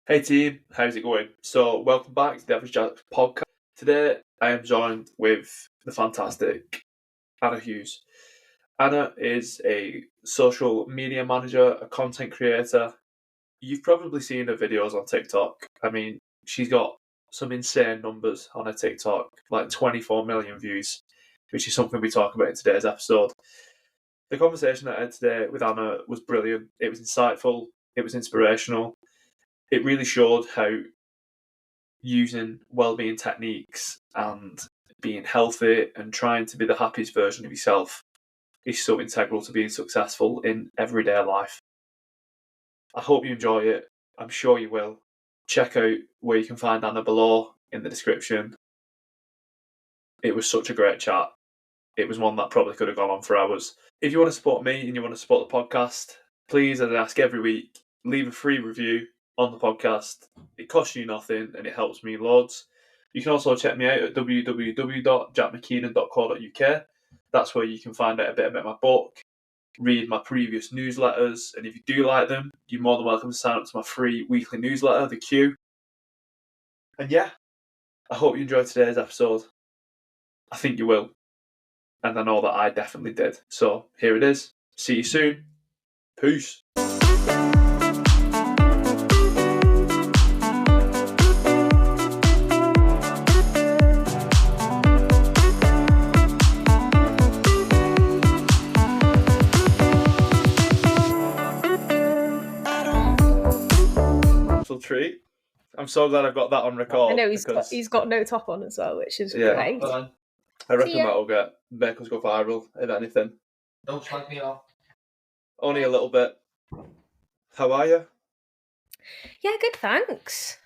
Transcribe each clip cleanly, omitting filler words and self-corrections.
Hey team, how's it going? So, welcome back to the Average Jack podcast. Today, I am joined with the fantastic Anna Hughes. Anna is a social media manager, a content creator. You've probably seen her videos on TikTok. I mean, she's got some insane numbers on her TikTok, like 24 million views, which is something we talk about in today's episode. The conversation that I had today with Anna was brilliant. It was insightful. It was inspirational. It really showed how using well-being techniques and being healthy and trying to be the happiest version of yourself is so integral to being successful in everyday life. I hope you enjoy it. I'm sure you will. Check out where you can find Anna below in the description. It was such a great chat. It was one that probably could have gone on for hours. If you want to support me and you want to support the podcast, please, as I ask every week, leave a free review on the podcast. It costs you nothing and it helps me loads. You can also check me out at www.jackmckeenan.co.uk. That's where you can find out a bit about my book, read my previous newsletters, and if you do like them, you're more than welcome to sign up to my free weekly newsletter, The Queue. And yeah, I hope you enjoyed today's episode. I think you will. And I know that I definitely did. So here it is. See you soon. Peace. Treat. I'm so glad I've got that on record. I know he's got no top on as well, which is great. I reckon that'll make us go viral, if anything. Don't slag me off. Only a little bit. How are you? Yeah, good, thanks.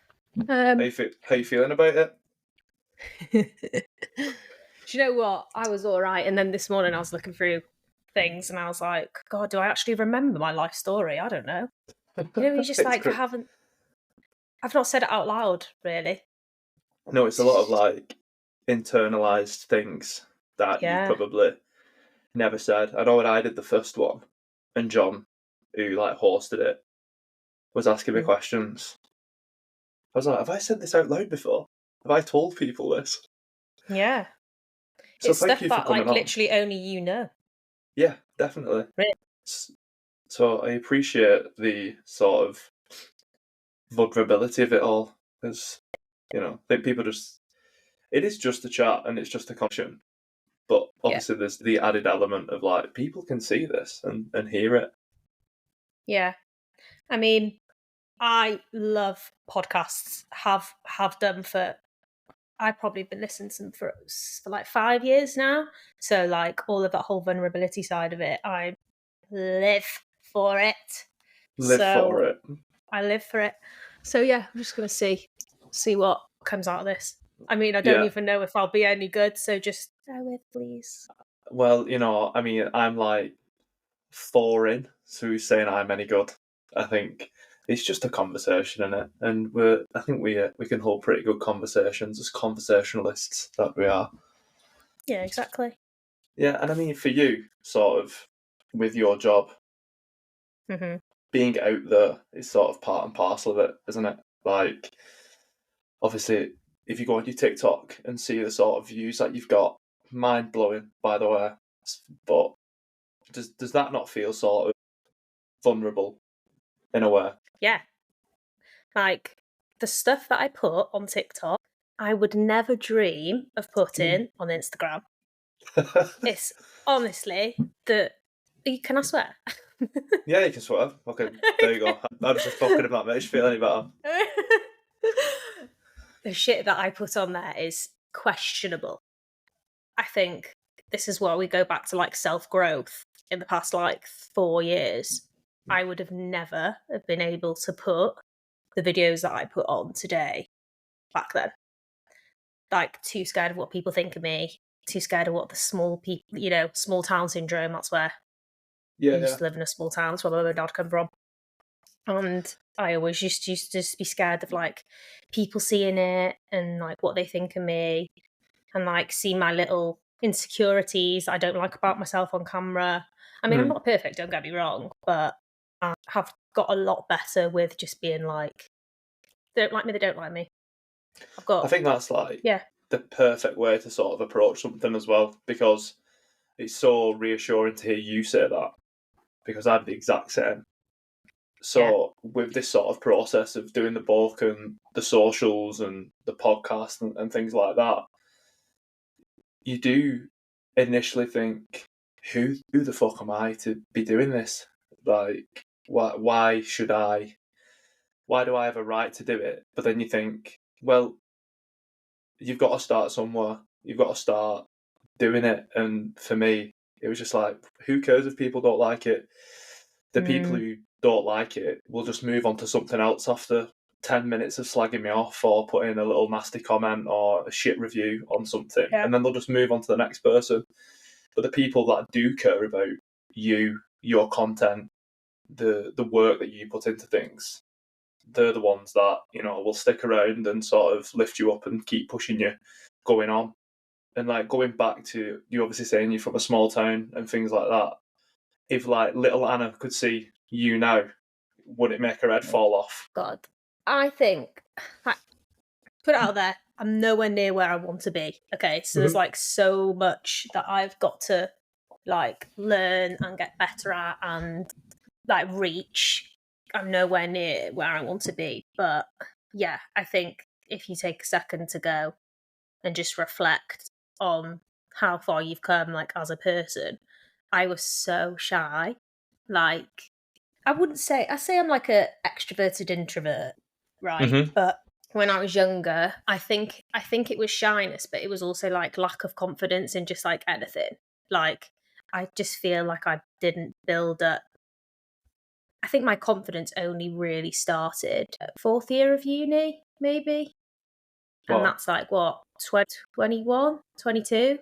How you feeling about it? Do you know what? I was all right, and then this morning I was looking through things, and I was like, God, do I actually remember my life story? I don't know. You know, you just like I've not said it out loud, really. No, it's a lot of like internalized things that you probably never said. I know when I did the first one, and John, who like hosted it, was asking me questions. I was like, have I said this out loud before? Have I told people this? Yeah. So it's thank stuff you for that coming like on. Literally only you know. Yeah, definitely. Really? So I appreciate the sort of vulnerability of it all, because I think people it is just a chat and it's just a conversation, but obviously there's the added element of like people can see this and hear it. Yeah, I mean, I love podcasts. Have done for. I've probably been listening to them for like 5 years now. So like all of that whole vulnerability side of it, I live for it. I live for it. So yeah, I'm just gonna see what comes out of this. I mean, I don't even know if I'll be any good, so just bear with, please. Well, I mean, I'm like 4 in, so who's saying I'm any good? I think it's just a conversation, innit? And I think we can hold pretty good conversations as conversationalists that we are. Yeah, exactly. Yeah, and I mean, for you, sort of, with your job, being out there is sort of part and parcel of it, isn't it? Like, obviously, if you go on your TikTok and see the sort of views that you've got, mind-blowing, by the way, but does that not feel sort of vulnerable in a way? Yeah. Like, the stuff that I put on TikTok, I would never dream of putting on Instagram. It's honestly can I swear? Yeah, you can swear. Okay, there you go. I was just talking about makes you feel any better. The shit that I put on there is questionable. I think this is where we go back to like self-growth in the past like 4 years. I would have never have been able to put the videos that I put on today back then. Like, too scared of what people think of me, too scared of what the small town syndrome, that's where I used to live in a small town. That's where my mum and dad come from. And I always just used to be scared of like people seeing it and like what they think of me and like see my little insecurities I don't like about myself on camera. I mean, I'm not perfect, don't get me wrong, but I have got a lot better with just being like, they don't like me, they don't like me. I think that's like Yeah. the perfect way to sort of approach something as well, because it's so reassuring to hear you say that, because I'm the exact same. So with this sort of process of doing the book and the socials and the podcast and things like that, you do initially think, who the fuck am I to be doing this? Like, why should I? Why do I have a right to do it? But then you think, well, you've got to start somewhere. You've got to start doing it. And for me, it was just like, who cares if people don't like it? The people who don't like it will just move on to something else after 10 minutes of slagging me off or putting a little nasty comment or a shit review on something. Yeah. And then they'll just move on to the next person. But the people that do care about you, your content, the work that you put into things, they're the ones that, you know, will stick around and sort of lift you up and keep pushing you going on. And like going back to you obviously saying you're from a small town and things like that, if like little Anna could see you now, would it make her head fall off? God, I think, put it out there, I'm nowhere near where I want to be. Okay, so there's like so much that I've got to like learn and get better at and like reach. I'm nowhere near where I want to be. But yeah, I think if you take a second to go and just reflect on how far you've come, like as a person, I was so shy. Like, I say I'm like a extroverted introvert, right? Mm-hmm. But when I was younger, I think it was shyness, but it was also like lack of confidence in just like anything. Like, I just feel like I didn't build up. I think my confidence only really started at fourth year of uni, maybe. And Wow. that's like what, 21, 22?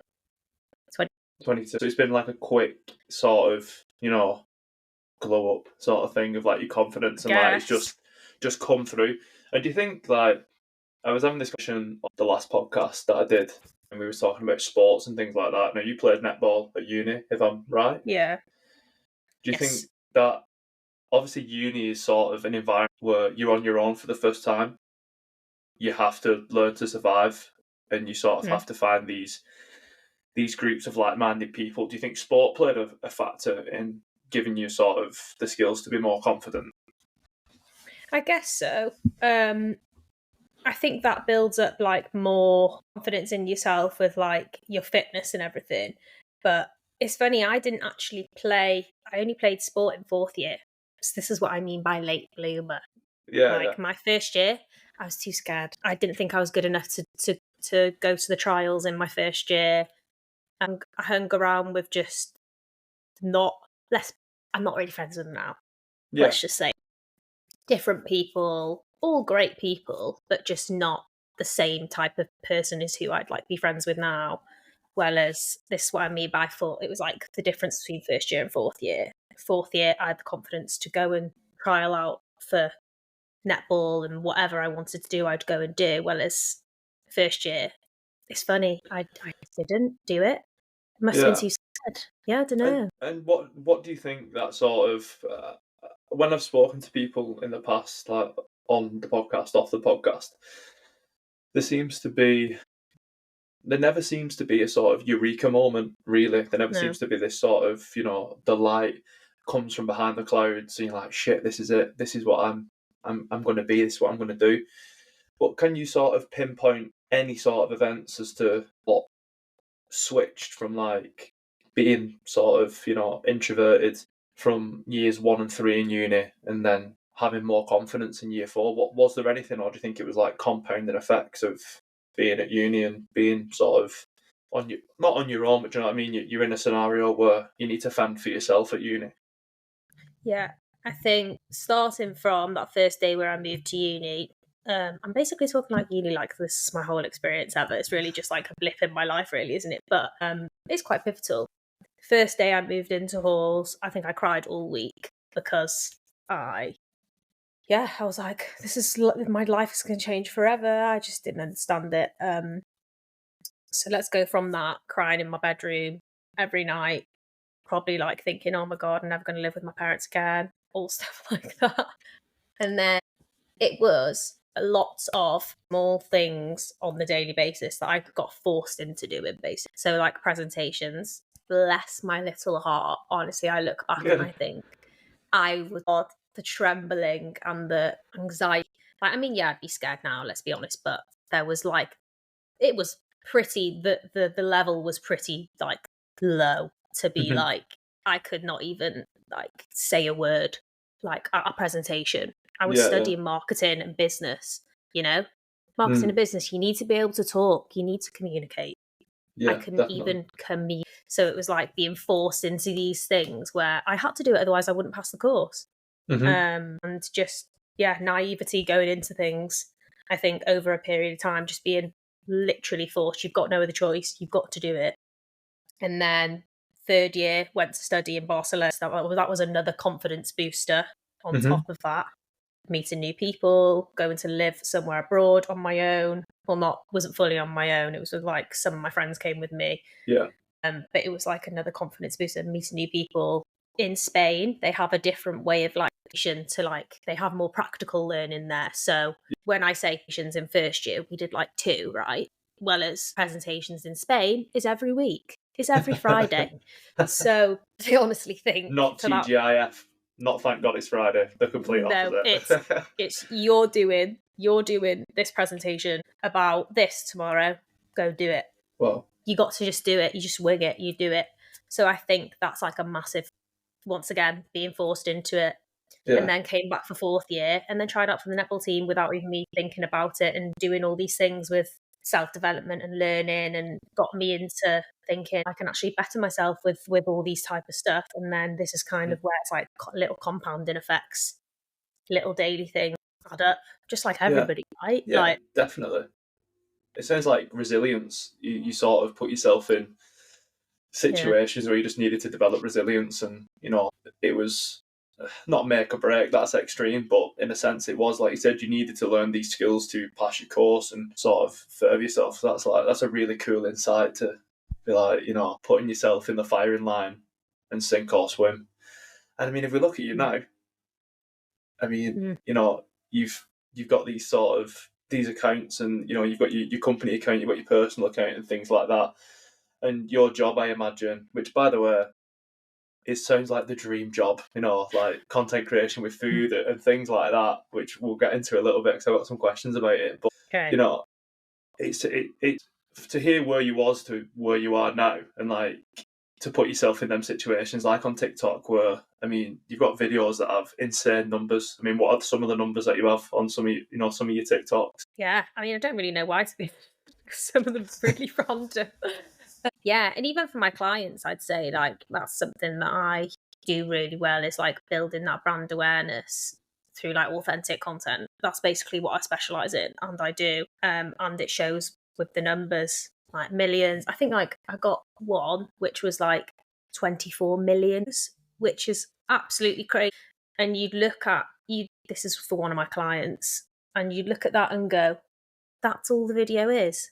22. So it's been like a quick sort of, you know, glow up sort of thing of like your confidence and like it's just come through. And do you think like I was having this discussion on the last podcast that I did and we were talking about sports and things like that. Now you played netball at uni, if I'm right. Yeah. Do you think that obviously uni is sort of an environment where you're on your own for the first time? You have to learn to survive and you sort of have to find these groups of like-minded people. Do you think sport played a factor in giving you sort of the skills to be more confident? I guess so. I think that builds up like more confidence in yourself with like your fitness and everything. But it's funny, I didn't actually play. I only played sport in fourth year. So this is what I mean by late bloomer. Yeah, My first year, I was too scared. I didn't think I was good enough to go to the trials in my first year. And I hung around with just not less. I'm not really friends with them now. yeah. Let's just say different people, all great people, but just not the same type of person as who I'd like be friends with now. Whereas this is what I mean by thought it was like the difference between first year and fourth year. Fourth year, I had the confidence to go and trial out for netball and whatever I wanted to do, I'd go and do. Whereas first year, it's funny, I didn't do it. Must have been too scared. Yeah, I don't know. And what do you think that sort of when I've spoken to people in the past, like on the podcast, off the podcast, there never seems to be a sort of eureka moment, really. There never seems to be this sort of, you know, the light comes from behind the clouds and you're like, shit, this is it. This is what I'm going to be. This is what I'm going to do. But can you sort of pinpoint any sort of events as to what switched from like being sort of, you know, introverted from years 1 and 3 in uni and then having more confidence in year 4? What was there anything, or do you think it was like compounding effects of being at uni and being sort of on your, not on your own, but do you know what I mean? You're in a scenario where you need to fend for yourself at uni. Yeah, I think starting from that first day where I moved to uni, I'm basically talking like uni like this is my whole experience ever. It's really just like a blip in my life, really, isn't it? But it's quite pivotal. First day I moved into halls, I think I cried all week because I was like, this is my life is going to change forever. I just didn't understand it. So let's go from that crying in my bedroom every night, probably like thinking, oh my God, I'm never going to live with my parents again, all stuff like that. And then it was lots of small things on the daily basis that I got forced into doing, basically. So, like presentations, bless my little heart. Honestly, I look back and I think I was the trembling and the anxiety. Like, I mean, yeah, I'd be scared now, let's be honest, but there was like, it was pretty, the level was pretty like low to be like, I could not even like say a word like at a presentation. I was studying marketing and business, marketing and business. You need to be able to talk, you need to communicate. I couldn't even communicate. So it was like being forced into these things where I had to do it, otherwise I wouldn't pass the course. And just, naivety going into things. I think over a period of time, just being literally forced. You've got no other choice. You've got to do it. And then third year, went to study in Barcelona. So that was another confidence booster on top of that. Meeting new people, going to live somewhere abroad on my own. Well, wasn't fully on my own. It was with, like, some of my friends came with me. Yeah. But it was like another confidence booster, meeting new people. In Spain, they have a different way of like to like, they have more practical learning there. So when I say presentations in first year, we did like 2, right? Well, as presentations in Spain is every week. It's every Friday. So I honestly think not TGIF. Not thank God it's Friday. The complete opposite. it's you're doing this presentation about this tomorrow. Go do it. Well, you got to just do it. You just wing it. You do it. So I think that's like a massive, once again, being forced into it. And then came back for fourth year and then tried out for the netball team without even me thinking about it, and doing all these things with self-development and learning, and got me into thinking I can actually better myself with all these type of stuff. And then this is kind of where it's like little compounding effects, little daily things add up, just like everybody, right? Yeah, like, definitely. It sounds like resilience. You sort of put yourself in situations where you just needed to develop resilience, and it was not make or break, that's extreme, but in a sense it was, like you said, you needed to learn these skills to pass your course and sort of further yourself. So that's a really cool insight, to be like, putting yourself in the firing line and sink or swim. And I mean, if we look at you now, I mean, you've got these accounts, and you've got your company account, you've got your personal account and things like that. And your job, I imagine, which by the way, it sounds like the dream job, like content creation with food and things like that, which we'll get into a little bit because I've got some questions about it. But it's to hear where you was to where you are now, and like to put yourself in them situations, like on TikTok, where I mean, you've got videos that have insane numbers. I mean, what are some of the numbers that you have on some of your TikToks? Yeah, I mean, I don't really know why, to be. Some of them are really random. Yeah, and even for my clients, I'd say like that's something that I do really well, is like building that brand awareness through like authentic content. That's basically what I specialize in, and I do. And it shows with the numbers, like millions. I think like I got one which was like 24 million, which is absolutely crazy. And you'd look at this is for one of my clients, and you'd look at that and go, that's all the video is.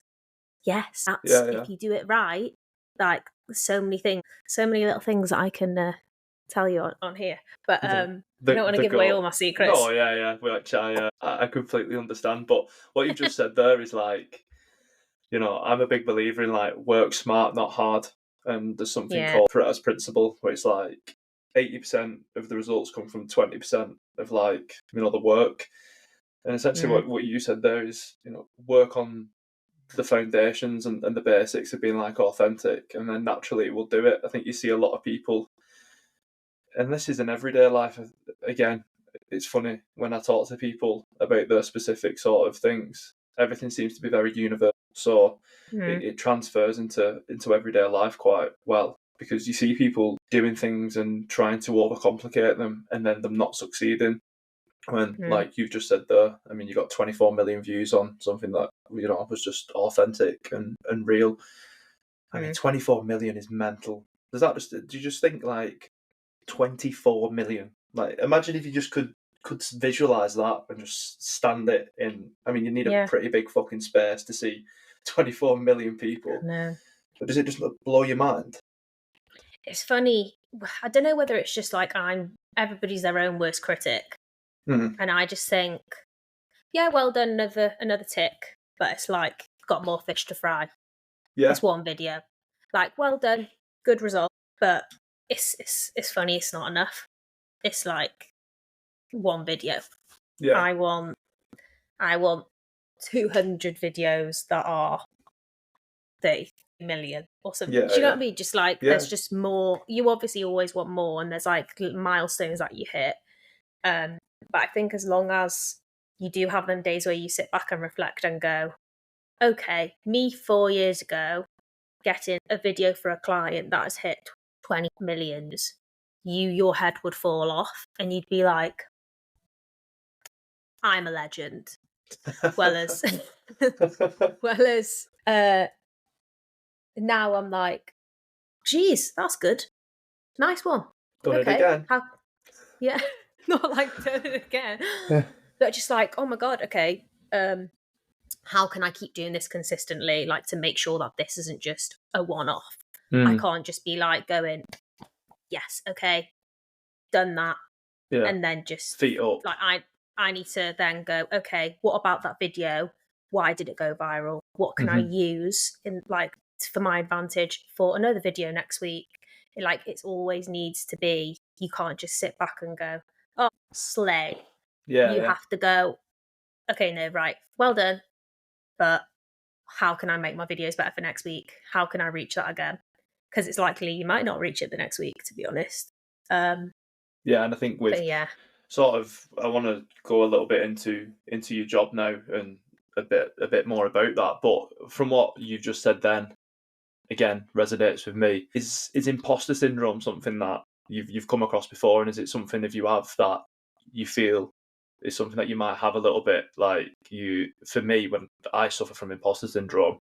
Yes, that's if you do it right. Like, so many things, so many little things that I can tell you on here. But I don't want to give away all my secrets. No, which I completely understand. But what you've just said there is like, I'm a big believer in like work smart, not hard. And there's something called Pareto's principle, where it's like 80% of the results come from 20% of like the work. And essentially, what you said there is work on the foundations and the basics of being like authentic, and then naturally it will do it. I think you see a lot of people, and this is in everyday life. Again, it's funny when I talk to people about their specific sort of things. Everything seems to be very universal, so it transfers into everyday life quite well, because you see people doing things and trying to overcomplicate them, and then them not succeeding. When, like you've just said there, I mean, you got 24 million views on something that was just authentic and real. I mean, 24 million is mental. Do you just think like 24 million? Like, imagine if you just could visualize that and just stand it in. I mean, you need a pretty big fucking space to see 24 million people. No. But does it just blow your mind? It's funny. I don't know whether it's just like everybody's their own worst critic. And I just think yeah, well done, another tick, but it's like got more fish to fry. Yeah, It's one video, like well done, good result, but it's funny. It's not enough. It's like one video. yeah, I want 200 videos that are 30 million or something. Do yeah, you know what yeah, I mean? Just like yeah. there's just more. You obviously always want more, and there's like milestones that you hit. Um, but I think as long as you do have them days where you sit back and reflect and go, okay, me 4 years ago getting a video for a client that has hit 20 millions, your head would fall off and you'd be like, I'm a legend. Well as well as now I'm like, geez, that's good. Nice one. Done it Okay. again. How yeah. Not like doing it again. Yeah. But just like, oh my god, okay. How can I keep doing this consistently? Like to make sure that this isn't just a one off. I Mm, can't just be like going, yes, okay, done that, yeah. and then just Feet up. like I need to then go, okay, what about that video? Why did it go viral? What can I Hmm. use in like for my advantage for another video next week? Like it always needs to be, you can't just sit back and go, oh, slay. Yeah, You yeah. have to go, okay, no, right, well done, but how can I make my videos better for next week? How can I reach that again? Because it's likely you might not reach it the next week, to be honest. Yeah, and I think with But yeah, sort of, I want to go a little bit into your job now and a bit more about that. But from what you've just said, then again resonates with me. Is imposter syndrome something that you've come across before, and is it something if you have that you feel is something that you might have a little bit like you? For me, when I suffer from imposter syndrome,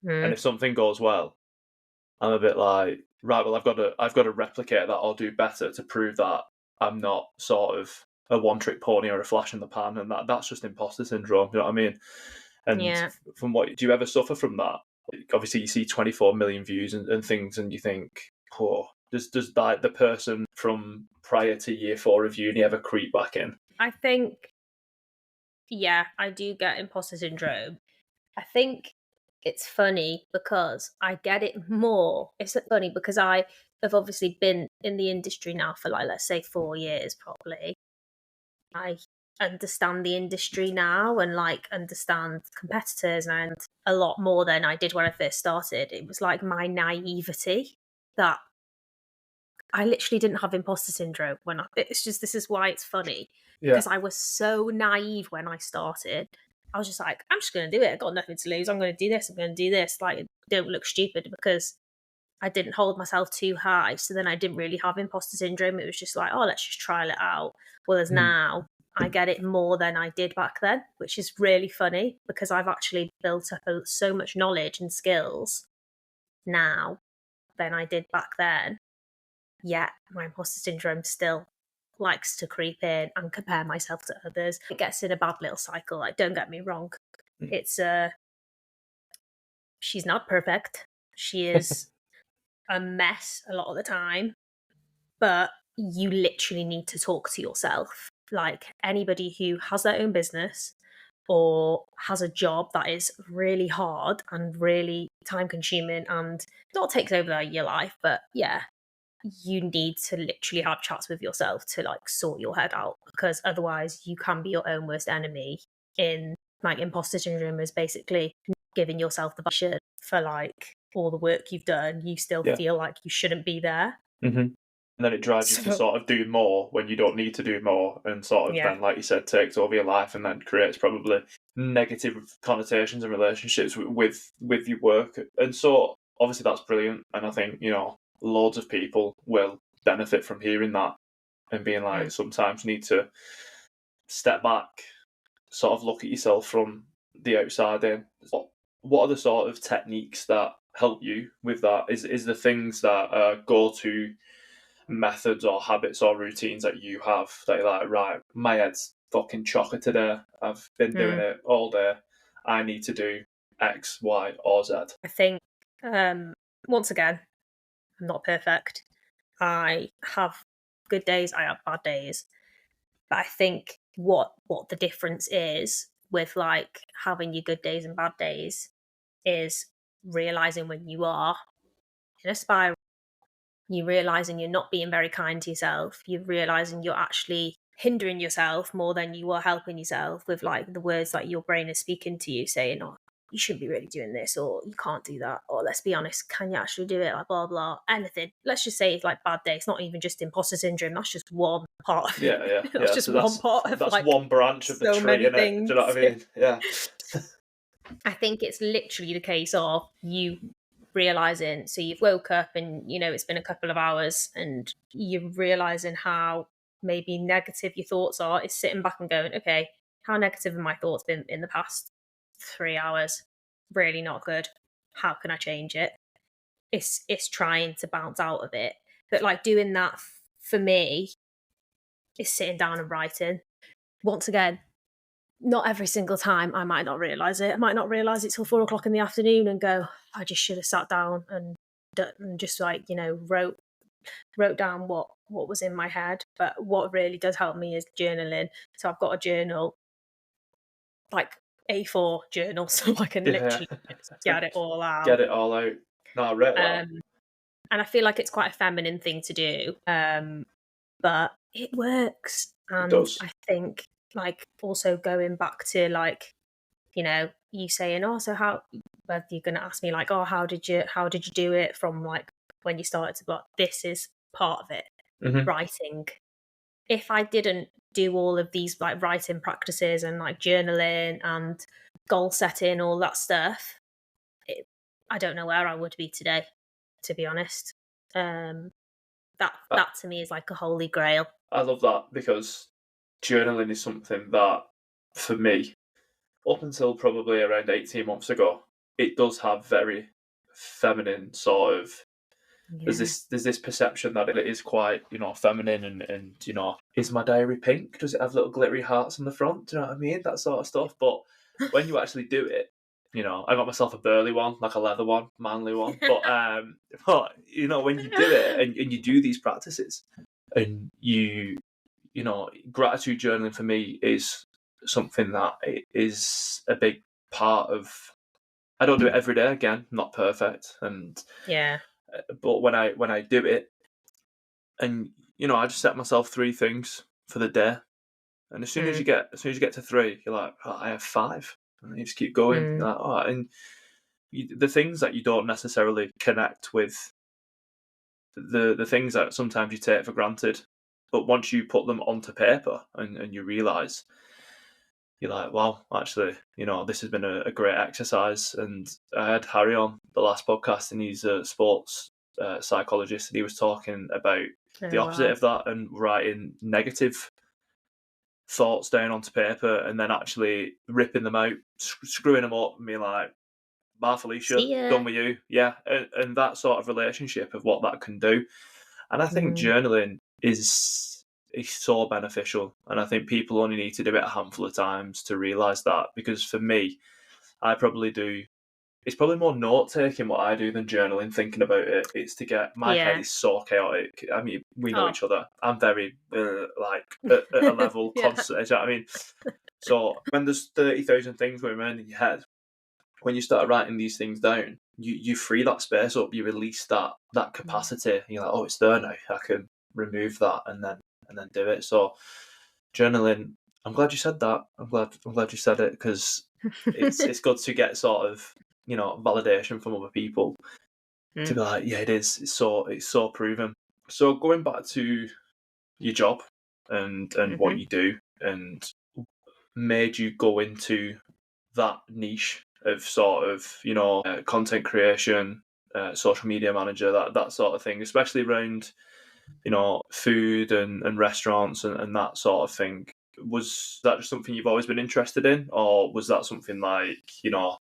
and mm, if something goes well, I'm a bit like, right, well, I've got to replicate that or do better to prove that I'm not sort of a one trick pony or a flash in the pan, and that's just imposter syndrome. You know what I mean? And yeah. from what do you ever suffer from that? Like, obviously, you see 24 million views and things, and you think, oh, does that the person from prior to year 4 of uni ever creep back in? I think, yeah, I do get imposter syndrome. I think it's funny because I get it more. It's funny because I have obviously been in the industry now for like, let's say 4 years probably. I understand the industry now and like understand competitors and a lot more than I did when I first started. It was like my naivety that I literally didn't have imposter syndrome when it's just this is why it's funny Yeah. because I was so naive when I started. I was just like, I'm just going to do it. I've got nothing to lose. I'm going to do this. I'm going to do this. Like, don't look stupid because I didn't hold myself too high. So then I didn't really have imposter syndrome. It was just like, oh, let's just trial it out. Whereas Mm. now I get it more than I did back then, which is really funny because I've actually built up so much knowledge and skills now than I did back then. Yet my imposter syndrome still likes to creep in and compare myself to others. It gets in a bad little cycle. Like, don't get me wrong. Mm. It's she's not perfect. She is a mess a lot of the time, but you literally need to talk to yourself. Like anybody who has their own business or has a job that is really hard and really time consuming and not takes over your life, but yeah, you need to literally have chats with yourself to like sort your head out because otherwise you can be your own worst enemy. In like imposter syndrome is basically giving yourself the shit for like all the work you've done. You still Yeah. feel like you shouldn't be there. Hmm. And then it drives you to So sort of do more when you don't need to do more, and sort of yeah, then, like you said, takes over your life and then creates probably negative connotations and relationships with your work. And so obviously that's brilliant, and I think loads of people will benefit from hearing that and being like, mm. sometimes you need to step back, sort of look at yourself from the outside in. What are the sort of techniques that help you with that? Is the things that go to methods or habits or routines that you have that you're like, right, my head's fucking chocker today. I've been doing Mm. it all day. I need to do X, Y, or Z. I think once again, I'm not perfect. I have good days, I have bad days. But I think what the difference is with like having your good days and bad days is realizing when you are in a spiral, you're realizing you're not being very kind to yourself, you're realizing you're actually hindering yourself more than you are helping yourself with like the words that your brain is speaking to you, saying, oh, you shouldn't be really doing this, or you can't do that, or let's be honest, can you actually do it, like blah blah, anything. Let's just say it's like bad day, it's not even just imposter syndrome, that's just one part of it. That's just So one part of that's like one branch of the so tree, many innit? Do things. you know what I mean? Yeah. I think it's literally the case of you realizing, so you've woke up and you know it's been a couple of hours and you're realizing how maybe negative your thoughts are, is sitting back and going, okay, how negative have my thoughts been in the past 3 hours? Really not good. How can I change it? It's trying to bounce out of it. But like doing that for me is sitting down and writing. Once again, not every single time I might not realise it. I might not realise it till 4 o'clock in the afternoon and go, I just should have sat down and just like, you know, wrote down what was in my head. But what really does help me is journaling. So I've got a journal, like A4 journal, so I can Yeah. literally just get it all Get out. it all out. No, I read that. And I feel like it's quite a feminine thing to do. But it works. It And does. I think like also going back to like, you know, you saying, oh, so how, whether you're going to ask me like, oh, how did you do it from like when you started to block? This is part of it. Mm-hmm. Writing. If I didn't do all of these like writing practices and like journaling and goal setting, all that stuff, I don't know where I would be today, to be honest. That to me is like a holy grail. I love that because journaling is something that, for me, up until probably around 18 months ago, it does have very feminine sort of. Yeah. There's this perception that it is quite, you know, feminine and you know, is my diary pink? Does it have little glittery hearts on the front? Do you know what I mean? That sort of stuff. But when you actually do it, you know, I got myself a burly one, like a leather one, manly one. But you know, when you do it and you do these practices and you know, gratitude journaling for me is something that is a big part of. I don't do it every day. Again, not perfect, and Yeah. but when I do it, and you know, I just set myself 3 things for the day, and as soon as you get to 3, you're like, oh, I have 5, and you just keep going. You're like, oh, and the things that you don't necessarily connect with, the things that sometimes you take for granted, but once you put them onto paper and you realise, you're like, wow, actually, you know, this has been a great exercise. And I had Harry on the last podcast, and he's a sports psychologist, and he was talking about the opposite of that and writing negative thoughts down onto paper and then actually ripping them out, screwing them up, and being like, bye, Felicia, done with you. Yeah, and that sort of relationship of what that can do. And I think journaling is so beneficial, and I think people only need to do it a handful of times to realise that. Because for me, I probably do. It's probably more note taking what I do than journaling, thinking about it. It's to get my head is so chaotic. I mean, we know each other. I'm very like at a level constantly. Do you know what I mean? So when there's 30,000 things going around in your head, when you start writing these things down, you free that space up. You release that capacity. You're like, oh, it's there now. I can remove that and then do it. So journaling. I'm glad you said that. I'm glad you said it, because it's good to get sort of, you know, validation from other people to be like, yeah, it is. It's so proven. So going back to your job and what you do, and made you go into that niche of sort of, you know, content creation, social media manager, that sort of thing, especially around, you know, food and restaurants and that sort of thing. Was that just something you've always been interested in, or was that something like, you know,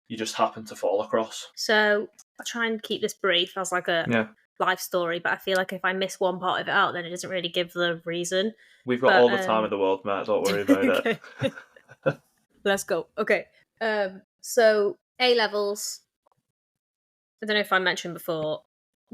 you just happened to fall across? So I try and keep this brief as like a life story, but I feel like if I miss one part of it out, then it doesn't really give the reason. We've got all the time in the world, Matt. Don't worry about it. Let's go. Okay. So A levels. I don't know if I mentioned before,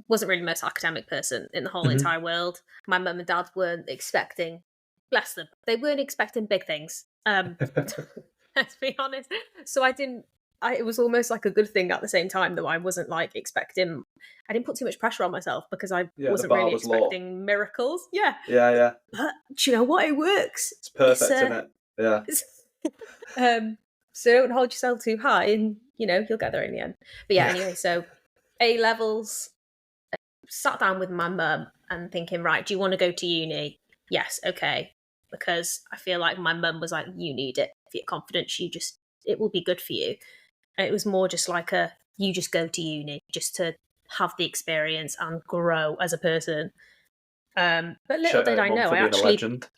wasn't really the most academic person in the whole entire world. My mum and dad weren't expecting bless them. They weren't expecting big things. Let's be honest. So it was almost like a good thing at the same time, though I wasn't like expecting. I didn't put too much pressure on myself because I Yeah, the wasn't bar really was low. expecting miracles. Yeah, Yeah. but do you know what? It works. It's perfect, isn't it? Yeah. So don't hold yourself too high, and you'll get there in the end. But yeah, anyway, so A levels. Sat down with my mum and thinking, right, do you want to go to uni? Yes, okay. Because I feel like my mum was like, you need it. If you're confident, it will be good for you. And it was more just like you just go to uni just to have the experience and grow as a person. But little Shout did out I mum know, for I being a actually legend.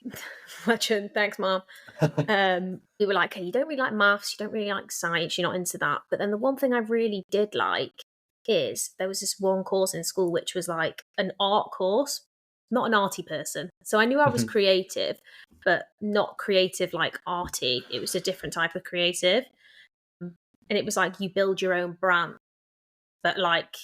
legend. Thanks, mom. We were like, hey, you don't really like maths, you don't really like science, you're not into that. But then the one thing I really did like is there was this one course in school which was like an art course, not an arty person. So I knew I was creative, but not creative like arty. It was a different type of creative. And it was like you build your own brand. But like,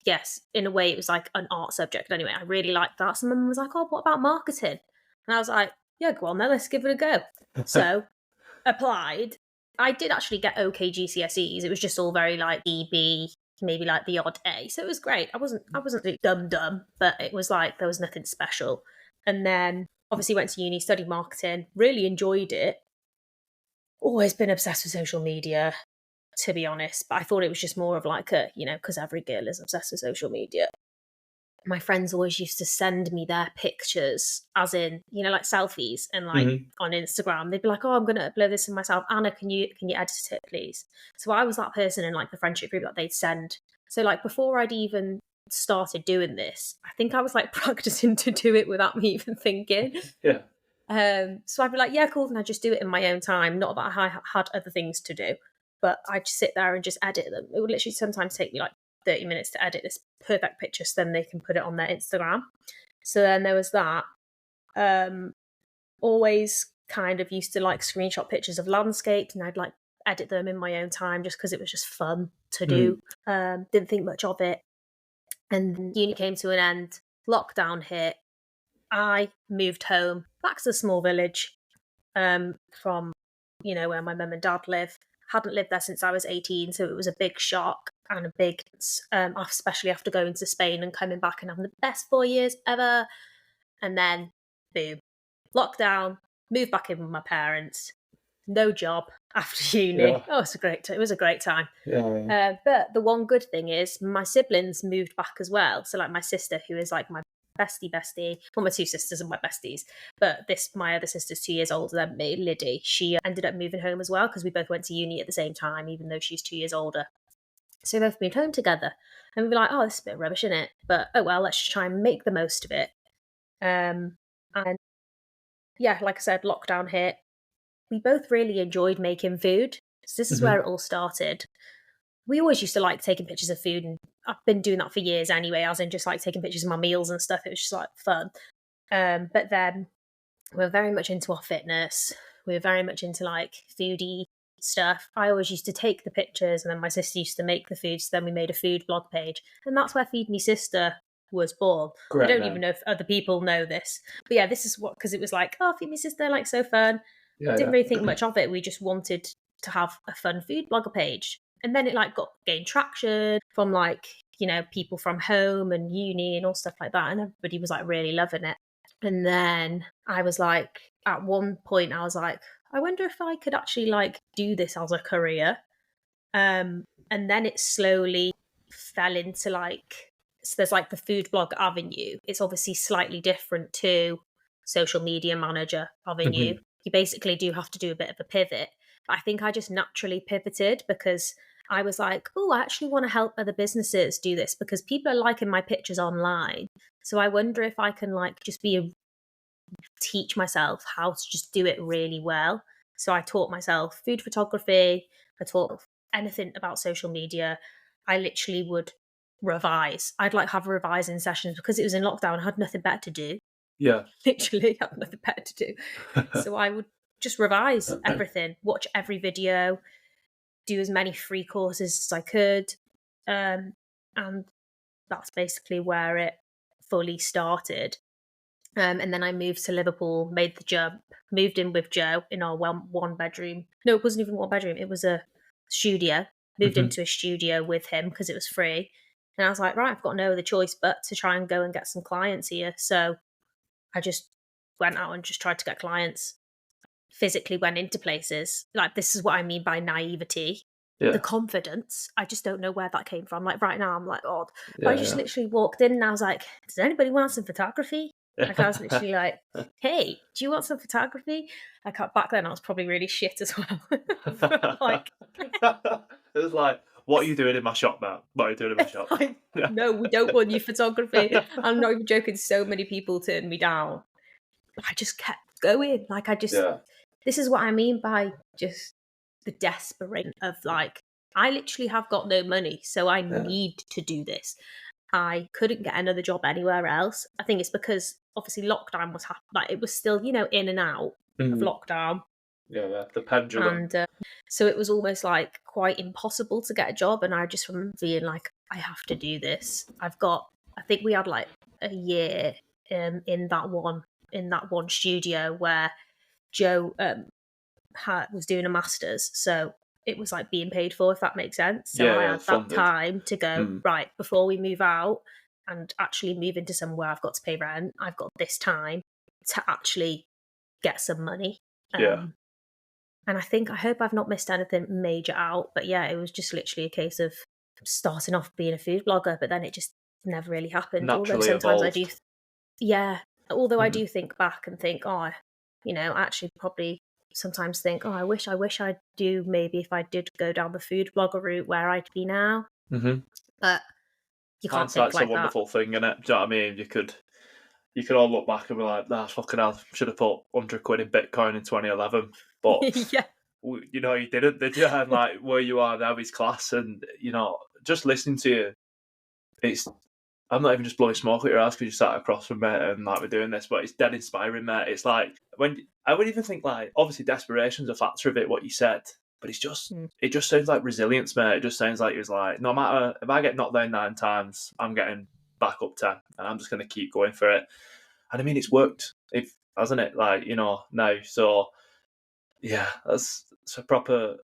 yes, in a way it was like an art subject. Anyway, I really liked that. So my mum was like, oh, what about marketing? And I was like, yeah, go on then, let's give it a go. So applied. I did actually get okay GCSEs. It was just all very like EB, maybe like the odd A. So it was great. I wasn't like dumb, but it was like there was nothing special. And then obviously went to uni, studied marketing, really enjoyed it. Always been obsessed with social media, to be honest. But I thought it was just more of like because every girl is obsessed with social media. My friends always used to send me their pictures, as in, like selfies, and like on Instagram, they'd be like, "Oh, I'm going to upload this in myself. Anna, can you edit it, please?" So I was that person in like the friendship group that they'd send. So like before I'd even started doing this, I think I was like practicing to do it without me even thinking. Yeah. So I'd be like, "Yeah, cool," and I'd just do it in my own time. Not that I had other things to do, but I'd just sit there and just edit them. It would literally sometimes take me like 30 minutes to edit this perfect picture so then they can put it on their Instagram. So then there was that. Always kind of used to like screenshot pictures of landscapes, and I'd like edit them in my own time just because it was just fun to do. Didn't think much of it. And uni came to an end, lockdown hit. I moved home back to the small village from where my mum and dad live. Hadn't lived there since I was 18, so it was a big shock and a big, especially after going to Spain and coming back and having the best 4 years ever. And then, boom, lockdown, moved back in with my parents, no job after uni. Yeah. Oh, it was a great time. Yeah. But the one good thing is my siblings moved back as well. So like my sister, who is like my bestie, well, my two sisters are my besties, but my other sister's 2 years older than me, Liddy, she ended up moving home as well because we both went to uni at the same time, even though she's 2 years older. So we both moved home together, and we were like, oh, this is a bit rubbish, isn't it? But oh well, let's try and make the most of it. And yeah, like I said, lockdown hit. We both really enjoyed making food. So this is where it all started. We always used to like taking pictures of food, and I've been doing that for years anyway, as in just like taking pictures of my meals and stuff. It was just like fun. But then we were very much into our fitness. We were very much into like foodie stuff. I always used to take the pictures, and then my sister used to make the food. So then we made a food blog page, and that's where Feed Me Sister was born. Great I don't name. even know if other people know this, but yeah, this is because it was like, oh, Feed Me Sister, like so fun. Didn't really think much of it. We just wanted to have a fun food blogger page. And then it like gained traction from like, people from home and uni and all stuff like that. And everybody was like really loving it. And then I was like, at one point I was like, I wonder if I could actually like do this as a career. And then it slowly fell into like, so there's like the food blog avenue. It's obviously slightly different to social media manager avenue. You basically do have to do a bit of a pivot. But I think I just naturally pivoted because I was like, oh, I actually want to help other businesses do this because people are liking my pictures online. So I wonder if I can like just teach myself how to just do it really well. So I taught myself food photography. I taught anything about social media. I literally would revise. I'd like have revising sessions because it was in lockdown. I had nothing better to do. Yeah. Literally had nothing better to do. So I would just revise everything, watch every video, do as many free courses as I could. And that's basically where it fully started. And then I moved to Liverpool, made the jump, moved in with Joe in our one bedroom. No, it wasn't even one bedroom. It was a studio. Moved Mhm. into a studio with him because it was free. And I was like, right, I've got no other choice but to try and go and get some clients here. So I just went out and just tried to get clients. Physically went into places. Like, this is what I mean by naivety. The Yeah. confidence. I just don't know where that came from. Like, right now, I'm like, oh, but I just Yeah. literally walked in and I was like, does anybody want some photography? Like, I was Yeah. literally like, hey, do you want some photography? Like, back then, I was probably really shit as well. But, like, It was like, what are you doing in my shop, man? What are you doing in my shop? like, Yeah. no, we don't want you photography. I'm not even joking. So many people turned me down. I just kept going. Like, Yeah. this is what I mean by just the desperation of like, I literally have got no money, so I Yeah. need to do this. I couldn't get another job anywhere else. I think it's because obviously lockdown was like, it was still, in and out of Mm. lockdown. Yeah, yeah. The pendulum. And so it was almost like quite impossible to get a job. And I just remember being like, I have to do this. I think we had like a year in that one studio where Joe was doing a master's, so it was like being paid for, if that makes sense. So Yeah, I yeah. had that Funded. time to go, Mm. right, before we move out and actually move into somewhere I've got to pay rent, I've got this time to actually get some money. Yeah. And I hope I've not missed anything major out, but yeah, it was just literally a case of starting off being a food blogger, but then it just never really happened. Although Naturally sometimes I do, evolved. yeah, although I Mm. do think back and think, oh, I actually probably sometimes think, oh, I wish I'd do maybe if I did go down the food blogger route where I'd be now. Mm-hmm. But you can't think Hindsight's a like that. wonderful thing, innit? Do you know what I mean? You could all look back and be like, "Nah, fucking hell, should have put 100 quid in Bitcoin in 2011." But Yeah. you didn't, did you? And like where you are now is class, and just listening to you, it's. I'm not even just blowing smoke at your ass because you sat across from me and like we're doing this, but it's dead inspiring, mate. It's like when I would even think like obviously desperation's a factor of it, what you said, but Mm. it just sounds like resilience, mate. It just sounds like it was like no matter if I get knocked down 9 times, I'm getting back up 10, and I'm just gonna keep going for it. And I mean, it's worked, if hasn't it? Like now, so yeah, it's a proper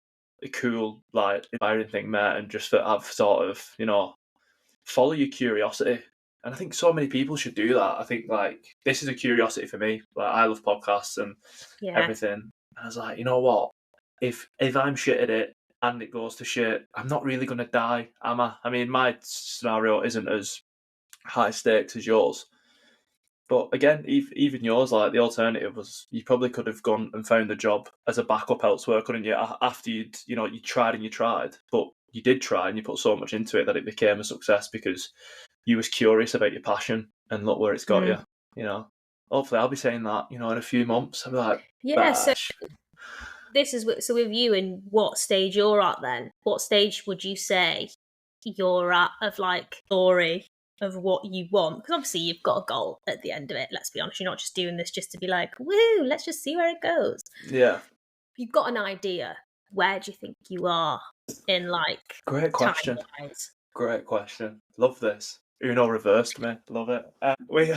cool, like inspiring thing, mate. And just that I've sort of follow your curiosity. And I think so many people should do that. I think like this is a curiosity for me. Like I love podcasts and Yeah. everything. And I was like, you know what? If I'm shit at it and it goes to shit, I'm not really gonna die, am I? I mean, my scenario isn't as high stakes as yours. But again, even yours, like the alternative was, you probably could have gone and found a job as a backup elsewhere, couldn't you? After you tried and you tried, but you did try and you put so much into it that it became a success because you was curious about your passion, and look where it's got you. Mm. You know, hopefully I'll be saying that. In a few months, I'll be like, Yeah. So bash. so with you, in what stage you're at then? What stage would you say you're at of like story of what you want? Because obviously you've got a goal at the end of it. Let's be honest, you're not just doing this just to be like, woo, let's just see where it goes. Yeah, You've got an idea. Where do you think you are in like great time question. wise? Great question. Love this. Uno reversed me. Love it. We.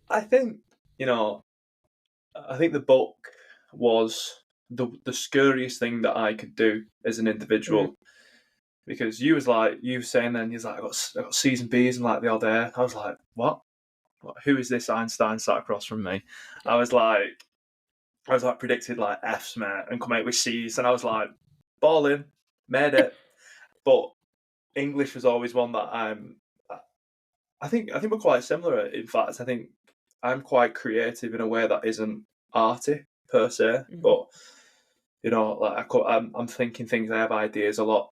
I think you know. I think the book was the scariest thing that I could do as an Mm. individual, because you were saying then you're like I got C's and B's and like the odd A. I was like, what? Who is this Einstein sat across from me? I was like predicted like F's, mate, and come out with C's, and I was like, balling, made it. But English was always one that I think we're quite similar. In fact, I think I'm quite creative in a way that isn't arty per se, Mm. but like I'm thinking things. I have ideas a lot,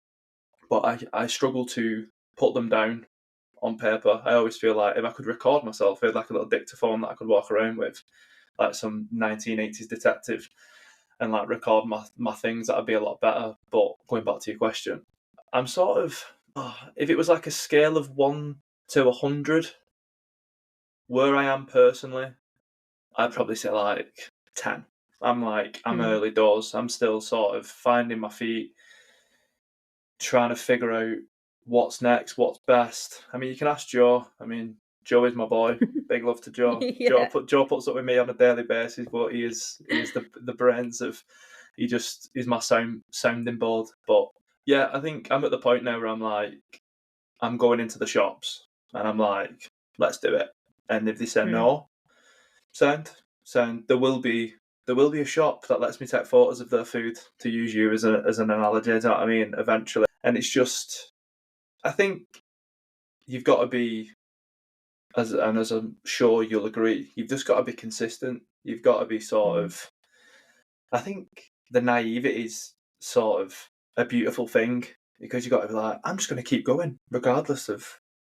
but I struggle to put them down on paper. I always feel like if I could record myself, I had like a little dictaphone that I could walk around with, like some 1980s detective, and like record my things, that'd be a lot better. But going back to your question, I'm sort of if it was like a scale of 1 to 100, where I am personally, I'd probably say like 10. I'm Mm. early doors. I'm still sort of finding my feet, trying to figure out what's next, what's best. I mean, you can ask Joe. I mean, Joe is my boy. Big love to Joe. Yeah. Joe puts up with me on a daily basis, but he is the brains of. He's my sounding board. But yeah, I think I'm at the point now where I'm like, I'm going into the shops and I'm like, let's do it. And if they say no, sound. There will be a shop that lets me take photos of their food, to use you as an analogy. You know what I mean? Eventually, and it's just, I think you've got to be, as I'm sure you'll agree, you've just got to be consistent. You've got to be sort of. I think the naivety is sort of a beautiful thing, because you've got to be like, I'm just going to keep going regardless of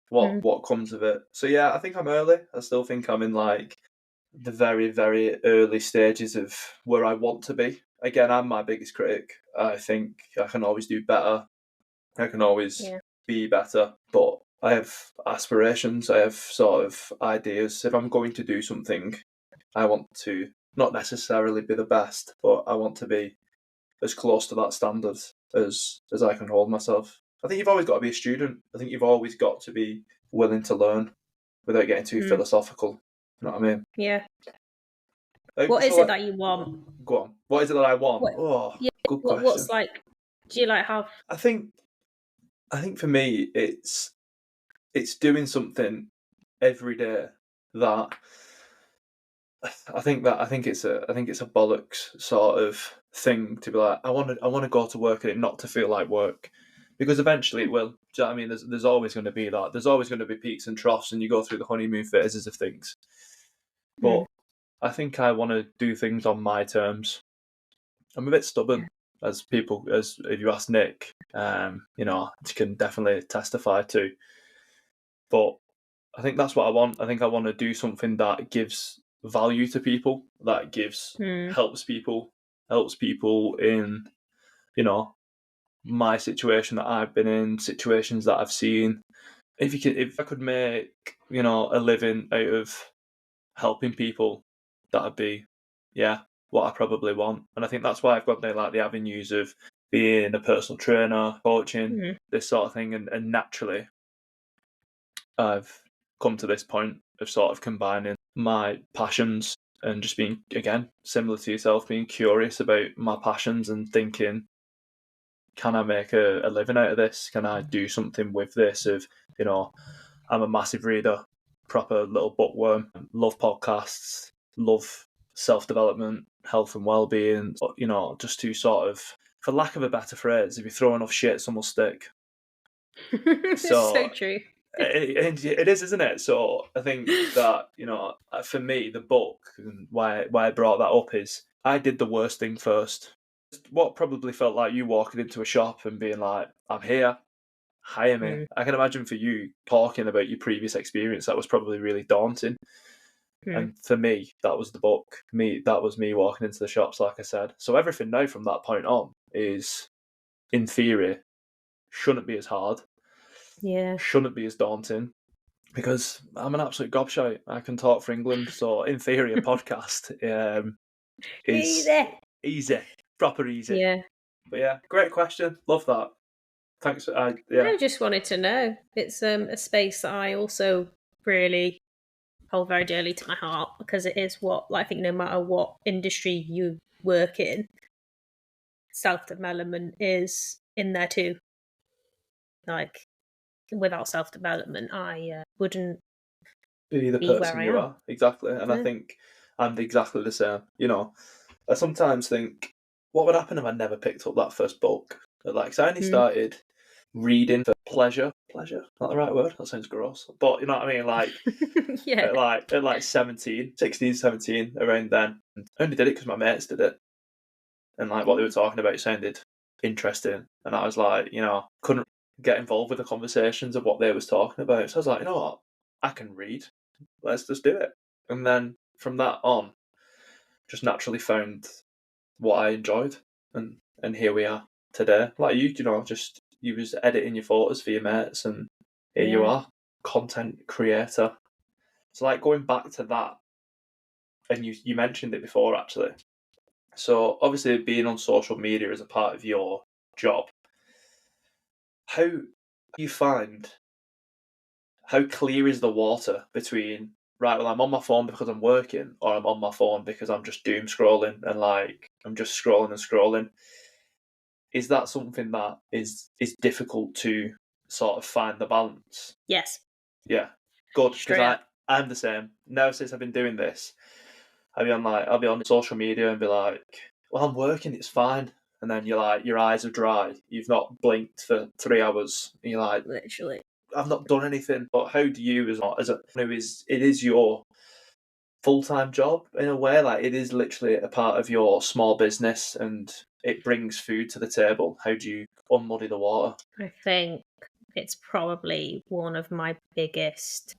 what comes of it. So yeah, I think I'm early. I still think I'm in like the very, very early stages of where I want to be. Again, I'm my biggest critic. I think I can always do better. I can always be better, but I have aspirations. I have sort of ideas. If I'm going to do something, I want to not necessarily be the best, but I want to be as close to that standard as I can hold myself. I think you've always got to be a student. I think you've always got to be willing to learn without getting too philosophical. You know what I mean? Yeah. What is it that you want? Go on. What is it that I want? Good question. What's like? Do you like have? I think for me, it's doing something every day that I think it's a bollocks sort of thing to be like, I want to go to work and it not to feel like work, because eventually it will. Do you know what I mean? There's always going to be that. There's always going to be peaks and troughs, and you go through the honeymoon phases of things. But I think I want to do things on my terms. I'm a bit stubborn, as if you ask Nick, you can definitely testify to. But I think that's what I want. I think I want to do something that gives value to people, that helps people in, my situation that I've been in, situations that I've seen. If I could make, a living out of helping people, that'd be, what I probably want. And I think that's why I've got the avenues of being a personal trainer, coaching, this sort of thing, and naturally I've come to this point of sort of combining my passions and just being, again, similar to yourself, being curious about my passions and thinking, can I make a living out of this? Can I do something with this? I'm a massive reader, proper little bookworm, love podcasts, love self-development, health and well-being, just to sort of, for lack of a better phrase, if you throw enough shit, some will stick. So true. It is, isn't it? So I think that, for me, the book, and why I brought that up is I did the worst thing first. What probably felt like you walking into a shop and being like, I'm here, hire me. I can imagine for you talking about your previous experience, that was probably really daunting. And for me, that was the book. That was me walking into the shops, like I said. So everything now from that point on is, in theory, shouldn't be as hard. Yeah. Shouldn't be as daunting, because I'm an absolute gobshite. I can talk for England, so in theory, a podcast is easy, proper easy. Yeah. But yeah, great question. Love that. Thanks. I just wanted to know. It's a space that I also really hold very dearly to my heart, because it is what, I think, no matter what industry you work in, self-development is in there too. Like, without self-development, I wouldn't be the person you are. Exactly. And I think I'm exactly the same. I sometimes think, what would happen if I never picked up that first book? Like, so I only started reading for pleasure. Pleasure? Not the right word? That sounds gross. But you know what I mean? Like, at 16, 17, around then. I only did it because my mates did it. And like what they were talking about sounded interesting. And I was like, couldn't get involved with the conversations of what they was talking about. So I was like, you know what? I can read. Let's just do it. And then from that on, just naturally found what I enjoyed. And here we are today. Like you, you was editing your photos for your mates, and here you are, content creator. So like going back to that, and you mentioned it before actually. So obviously being on social media is a part of your job. How do you find how clear is the water between, right, well, I'm on my phone because I'm working, or I'm on my phone because I'm just doom scrolling and like I'm just scrolling and scrolling. Is that something that is difficult to sort of find the balance? Yes. Yeah, good, because Straight up. I'm the same. Now since I've been doing this, I'll be on social media and be like, well, I'm working, it's fine. And then you're like, your eyes are dry. You've not blinked for 3 hours. And you're like, Literally. I've not done anything. But how do you, as a who is, it is your full-time job in a way, like it is literally a part of your small business and it brings food to the table. How do you unmuddy the water? I think it's probably one of my biggest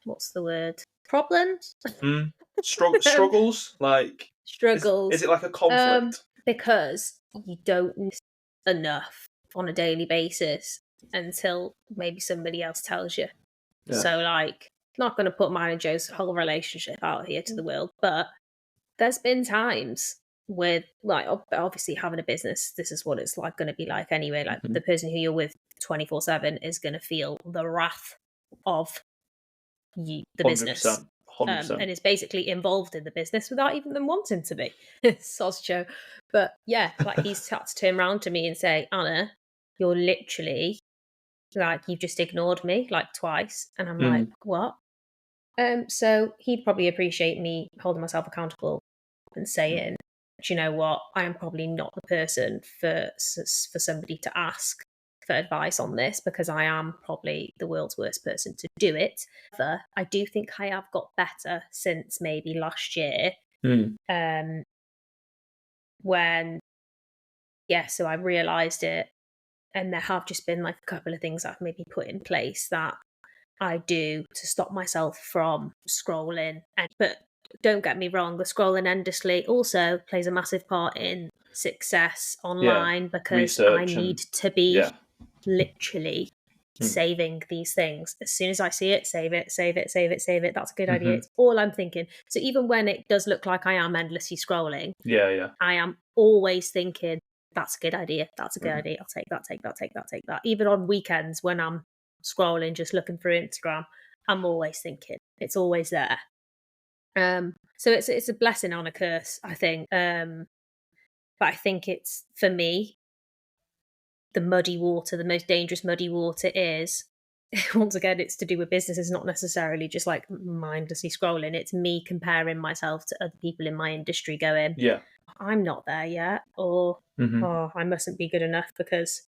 what's the word? Problems? Struggles? Like, Struggles. is it like a conflict? Because you don't miss enough on a daily basis until maybe somebody else tells you. Yeah. So, like, not going to put mine and Joe's whole relationship out here to the world, but there's been times with, like, obviously having a business, this is what it's like going to be like anyway. Like, Mhm. the person who you're with 24/7 is going to feel the wrath of the business. 100%. 100%. And is basically involved in the business without even them wanting to be. Soz Joe. But yeah, like he's had to turn around to me and say, Anna, you're literally like, you've just ignored me like twice. And I'm like, what? So he'd probably appreciate me holding myself accountable and saying, do you know what? I am probably not the person for somebody to ask for advice on this because I am probably the world's worst person to do it. However, I do think I have got better since maybe last year. When, so I realised it, and there have just been like a couple of things I've maybe put in place that I do to stop myself from scrolling. But don't get me wrong, the scrolling endlessly also plays a massive part in success online because I Research need and to be literally saving these things. As soon as I see it, save it, save it, save it, save it. That's a good idea. It's all I'm thinking. So even when it does look like I am endlessly scrolling, I am always thinking, that's a good idea. That's a good idea. I'll take that, take that, take that, take that. Even on weekends when I'm scrolling, just looking through Instagram, I'm always thinking. It's always there. So it's a blessing on a curse, I think. But I think it's, for me, the muddy water, the most dangerous muddy water is, once again, it's to do with business. It's not necessarily just like mindlessly scrolling. It's me comparing myself to other people in my industry going, I'm not there yet, or oh, I mustn't be good enough because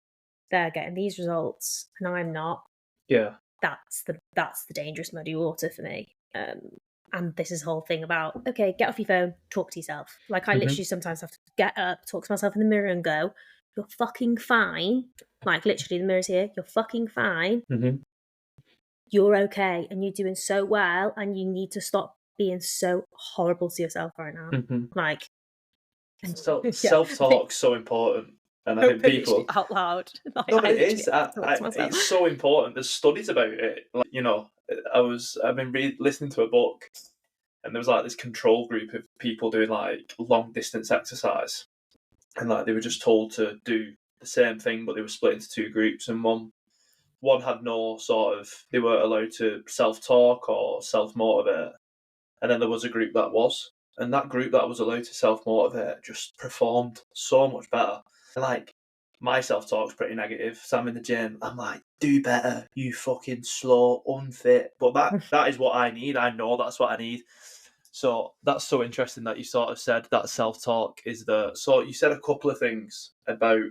they're getting these results and I'm not. Yeah. That's the dangerous muddy water for me. And this is the whole thing about, okay, get off your phone, talk to yourself. Like I literally sometimes have to get up, talk to myself in the mirror and go, you're fucking fine. Like literally the mirror's here, you're fucking fine. You're okay and you're doing so well and you need to stop being so horrible to yourself right now. Like, so self-talk's so important. And I think people out loud. Like, no, but it is. it's so important. There's studies about it. Like, you know, I've been listening to a book, and there was like this control group of people doing like long distance exercise, and like they were just told to do the same thing, but they were split into two groups, and one had no sort of, they weren't allowed to self talk or self motivate, and then there was a group that was, and that group that was allowed to self motivate just performed so much better. Like, my self talk's pretty negative. So I'm in the gym, I'm like, do better, you fucking slow, unfit. But that is what I need. I know that's what I need. So that's so interesting that you sort of said that self talk is so you said a couple of things about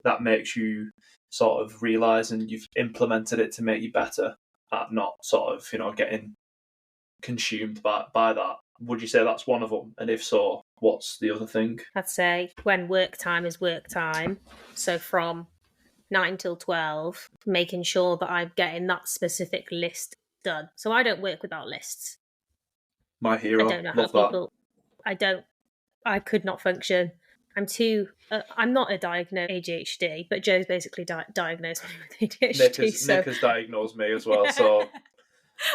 that makes you sort of realise and you've implemented it to make you better at not sort of, getting consumed by that. Would you say that's one of them? And if so, what's the other thing? I'd say when work time is work time, so from 9 till 12, making sure that I'm getting that specific list done. So I don't work without lists. My hero. I don't know Love how people. I could not function. I'm not a diagnosed ADHD, but Joe's basically diagnosed with ADHD. Nick has diagnosed me as well, so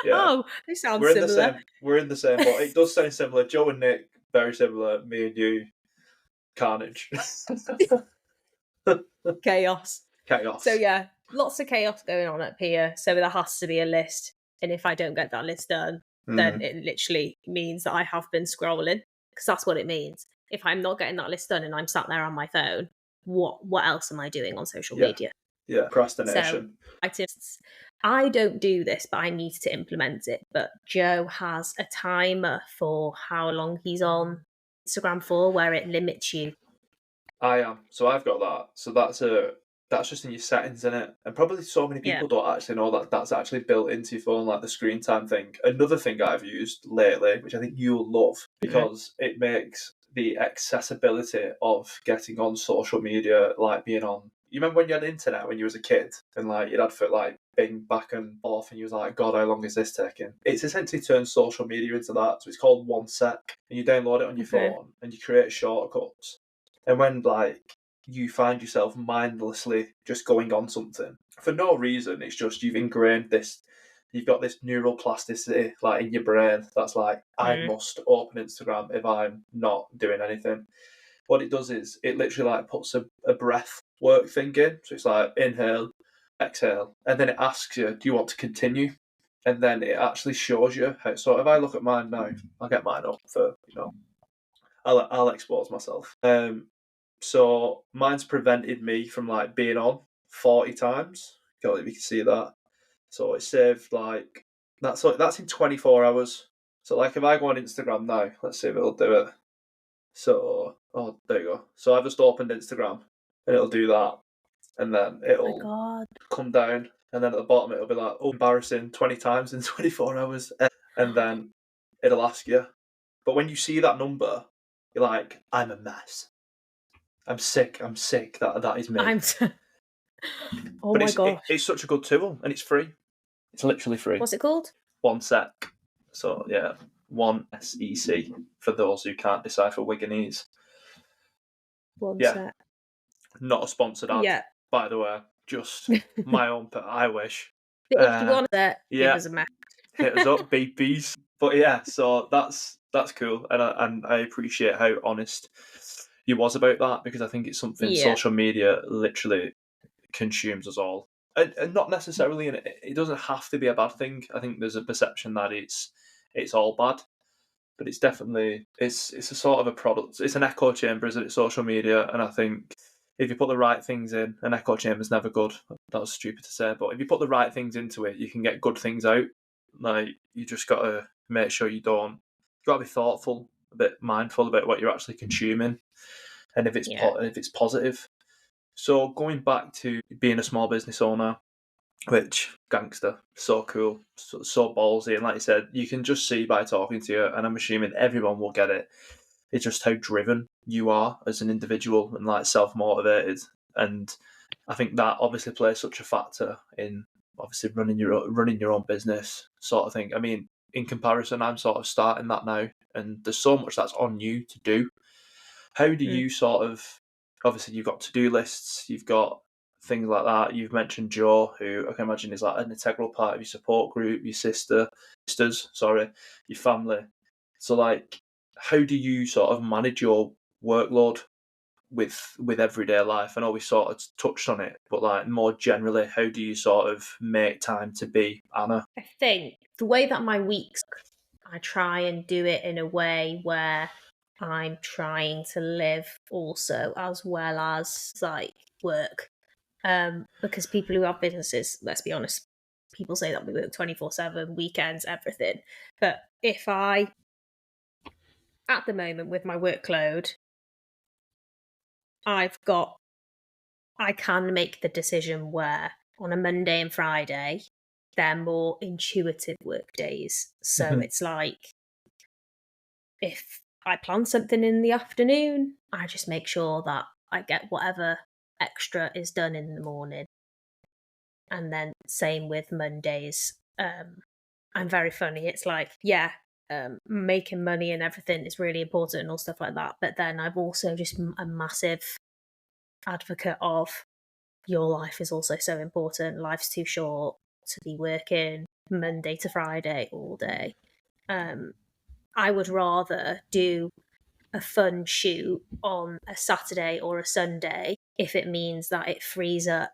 yeah. Oh, they sound similar. We're in the same boat. It does sound similar. Joe and Nick, very similar. Me and you, carnage. Chaos. Chaos. So yeah, lots of chaos going on up here, so there has to be a list. And if I don't get that list done, then it literally means that I have been scrolling, because that's what it means. If I'm not getting that list done and I'm sat there on my phone, what else am I doing on social Yeah. media? Yeah, So procrastination. I don't do this, but I need to implement it. But Joe has a timer for how long he's on Instagram for, where it limits you. I am. So I've got that. So that's just in your settings, in it. And probably so many Yeah. people don't actually know that that's actually built into your phone, like the screen time thing. Another thing I've used lately, which I think you'll love, because it makes the accessibility of getting on social media, like being on. You remember when you had internet when you was a kid, and like you'd advert like Bing back and forth, and you was like, God, how long is this taking? It's essentially turned social media into that. So it's called One Sec, and you download it on your Okay. phone, and you create shortcuts. And when like you find yourself mindlessly just going on something for no reason, it's just you've ingrained this. You've got this neural plasticity like in your brain that's like, I must open Instagram if I'm not doing anything. What it does is it literally like puts a breath work thing in. So it's like inhale, exhale, and then it asks you, do you want to continue? And then it actually shows you how. So if I look at mine now, I'll get mine up for I'll expose myself. So mine's prevented me from like being on 40 times. Can't believe you can see that. So it saved like that's in 24 hours. So like if I go on Instagram now, let's see if it'll do it. So there you go. So I've just opened Instagram and it'll do that, and then Oh my it'll God. come down, and then at the bottom it'll be like, oh, embarrassing 20 times in 24 hours, and then it'll ask you. But when you see that number, you're like, I'm a mess. I'm sick. That is me. Oh But my gosh. it's such a good tool, and it's free. It's literally free. What's it called? One sec. So yeah, one SEC for those who can't decipher Wiganese. One Yeah, sec. not a sponsored ad, Yeah. by the way. Just my own. I wish. But if you want that, give Yeah, us a message. hit us up, beepies. But yeah, so that's cool, and I appreciate how honest he was about that, because I think it's something Yeah. social media literally consumes us all, and not necessarily. And it doesn't have to be a bad thing. I think there's a perception that it's all bad, but it's definitely it's a sort of a product. It's an echo chamber, isn't it? Social media, and I think if you put the right things in, an echo chamber is never good. That was stupid to say, but if you put the right things into it, you can get good things out. Like you just got to make sure you don't. You got to be thoughtful, a bit mindful about what you're actually consuming, and if it's if it's positive. So going back to being a small business owner, which gangster, so cool, so ballsy, and like you said, you can just see by talking to you, and I'm assuming everyone will get it. It's just how driven you are as an individual and like self motivated, and I think that obviously plays such a factor in obviously running your own business sort of thing. I mean, in comparison, I'm sort of starting that now, and there's so much that's on you to do. How do you sort of, obviously you've got to-do lists, you've got things like that. You've mentioned Joe, who I can imagine is like an integral part of your support group, your sisters, your family. So like, how do you sort of manage your workload with everyday life? I know we sort of touched on it, but like more generally, how do you sort of make time to be Anna? I think the way that my weeks, I try and do it in a way where I'm trying to live also as well as like work. Because people who have businesses, let's be honest, people say that we work 24/7, weekends, everything. But if I, at the moment with my workload, I can make the decision where on a Monday and Friday, they're more intuitive work days. So it's like, if I plan something in the afternoon, I just make sure that I get whatever extra is done in the morning. And then same with Mondays. I'm very funny. It's like, making money and everything is really important and all stuff like that. But then I've also just a massive advocate of your life is also so important. Life's too short to be working Monday to Friday all day. I would rather do a fun shoot on a Saturday or a Sunday if it means that it frees up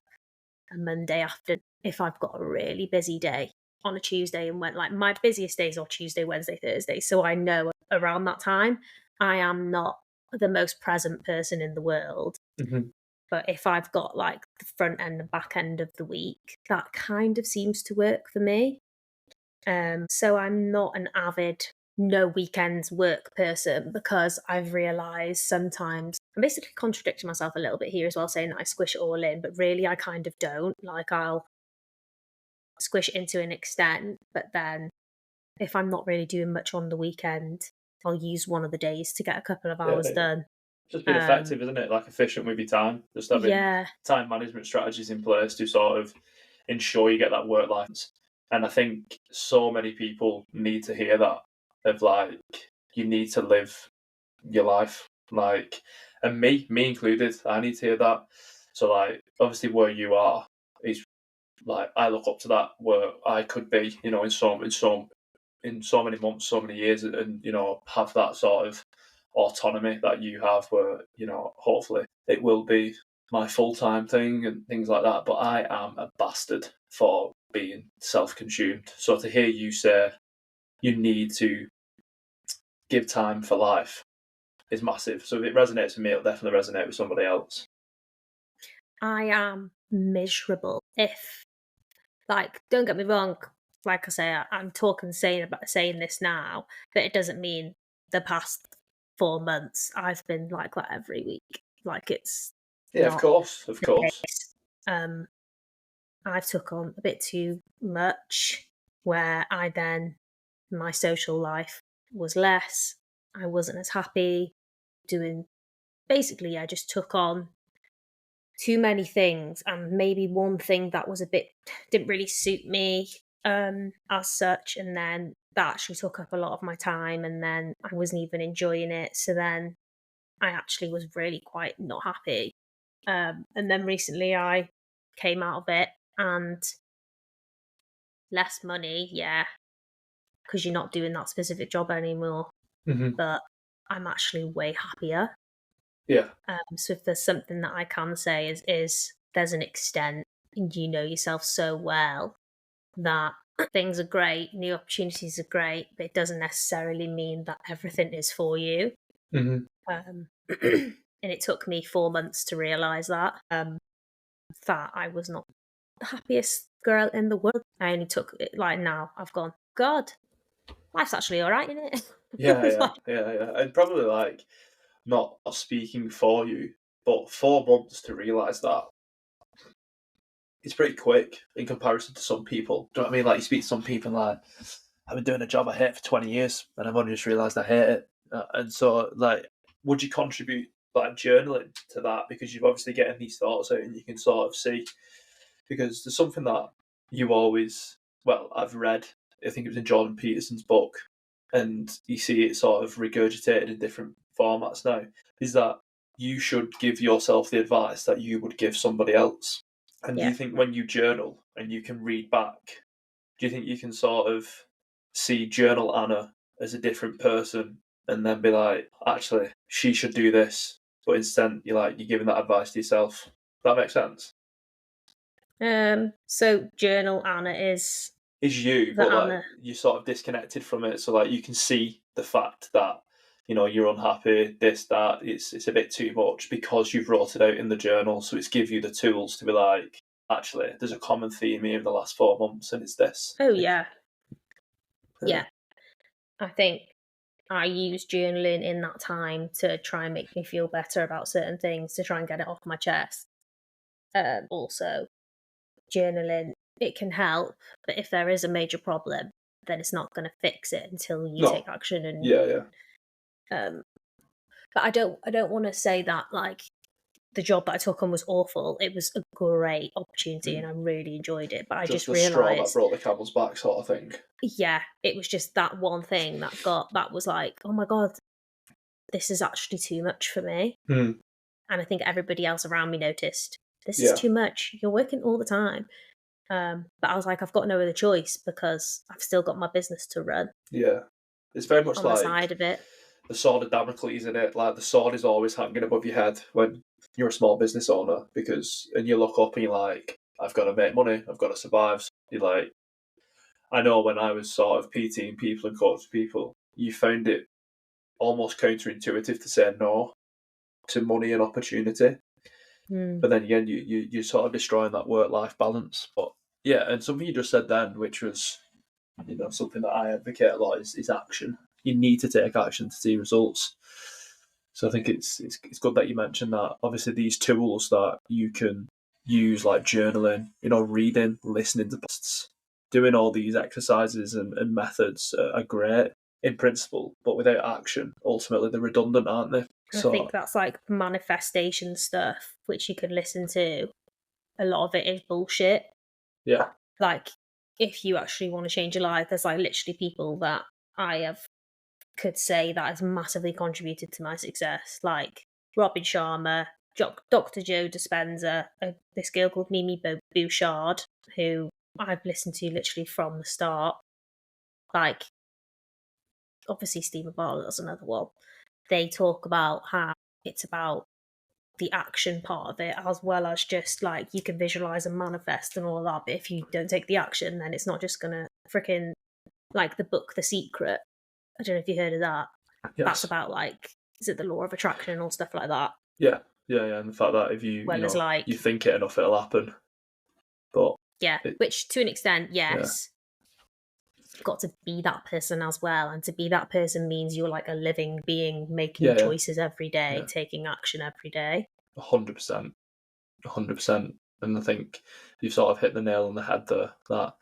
a Monday after if I've got a really busy day on a Tuesday and went like my busiest days are Tuesday, Wednesday, Thursday. So I know around that time I am not the most present person in the world. Mm-hmm. But if I've got like the front end and back end of the week, that kind of seems to work for me. So I'm not an avid no weekends work person because I've realised sometimes I'm basically contradicting myself a little bit here as well, saying that I squish it all in, but really I kind of don't. Like I'll squish it into an extent, but then if I'm not really doing much on the weekend, I'll use one of the days to get a couple of Yeah, hours yeah. done. Just being effective, isn't it? Like efficient with your time. Just having Yeah, time management strategies in place to sort of ensure you get that work life. And I think so many people need to hear that of like you need to live your life. Like and me included, I need to hear that. So like obviously where you are is like I look up to that where I could be, you know, in so many months, so many years, and you know, have that sort of autonomy that you have, where you know, hopefully, it will be my full time thing and things like that. But I am a bastard for being self consumed. So to hear you say you need to give time for life is massive. So if it resonates with me, it'll definitely resonate with somebody else. I am miserable. If, like, don't get me wrong, like I say, I'm talking saying about saying this now, but it doesn't mean the past 4 months I've been like that every week. Like it's Yeah, not of the course. case. I've took on a bit too much, where I then my social life was less. I wasn't as happy doing. Basically, I just took on too many things, and maybe one thing that was a bit didn't really suit me as such, and then that actually took up a lot of my time, and then I wasn't even enjoying it. So then I actually was really quite not happy. And then recently I came out of it, and less money, yeah, because you're not doing that specific job anymore. Mm-hmm. But I'm actually way happier. Yeah. So if there's something that I can say is there's an extent, and you know yourself so well that things are great, new opportunities are great, but it doesn't necessarily mean that everything is for you. Mm-hmm. And it took me 4 months to realise that I was not the happiest girl in the world. I only took it like now. I've gone, God, life's actually all right, isn't it? Yeah, It's yeah, like, yeah, yeah. And probably like not speaking for you, but 4 months to realise that it's pretty quick in comparison to some people. Do you know what I mean? Like you speak to some people like, I've been doing a job I hate for 20 years and I've only just realised I hate it. And so like, would you contribute like journaling to that? Because you've obviously getting these thoughts out and you can sort of see, because there's something that you always, well, I've read, I think it was in Jordan Peterson's book, and you see it sort of regurgitated in different formats now, is that you should give yourself the advice that you would give somebody else. And do yeah. you think when you journal and you can read back, do you think you can sort of see journal Anna as a different person and then be like, actually, she should do this, but instead you're giving that advice to yourself? Does that make sense? So journal Anna is Is you, the but like Anna. you're sort of disconnected from it, so like you can see the fact that you're unhappy, this, that, it's a bit too much because you've wrote it out in the journal, so it's give you the tools to be like, actually, there's a common theme here in the last 4 months, and it's this. Oh yeah, Yeah. yeah. I think I use journaling in that time to try and make me feel better about certain things, to try and get it off my chest. Also, journaling, it can help, but if there is a major problem, then it's not going to fix it until you No. take action. And Yeah, yeah. but I don't want to say that like the job that I took on was awful. It was a great opportunity, and I really enjoyed it. But I Just just the straw that realised, brought the camel's back, sort of thing. yeah, it was just that one thing that was like, oh my God, this is actually too much for me. Hmm. And I think everybody else around me noticed, this is Yeah, too much. You're working all the time. But I was like, I've got no other choice because I've still got my business to run yeah. It's very much on the side like of it. the sword of Damocles in it. Like the sword is always hanging above your head when you're a small business owner, and you look up and you're like, I've got to make money, I've got to survive. So you're like, I know when I was sort of PTing people and coaching people, you found it almost counterintuitive to say no to money and opportunity. But then again, you're sort of destroying that work-life balance. But yeah, and something you just said then, which was, something that I advocate a lot is action. You need to take action to see results. So I think it's good that you mentioned that. Obviously, these tools that you can use, like journaling, reading, listening to podcasts, doing all these exercises and methods are great in principle, but without action, ultimately they're redundant, aren't they? I think that's like manifestation stuff, which you can listen to. A lot of it is bullshit. Yeah. Like, if you actually want to change your life, there's like literally people that could say that has massively contributed to my success, like Robin Sharma, Dr. Joe Dispenza, this girl called Mimi Bouchard, who I've listened to literally from the start. Like, obviously Stephen Bartlett's another one. They talk about how it's about the action part of it, as well as just like you can visualize and manifest and all of that. But if you don't take the action, then it's not just gonna freaking, like the book The Secret. I don't know if you heard of that. Yes. That's about like, is it the law of attraction or stuff like that? Yeah. And the fact that if you you think it enough, it'll happen. But which to an extent, yes. You've got to be that person as well, and to be that person means you're like a living being making choices every day, taking action every day. 100%. And I think you've sort of hit the nail on the head there, that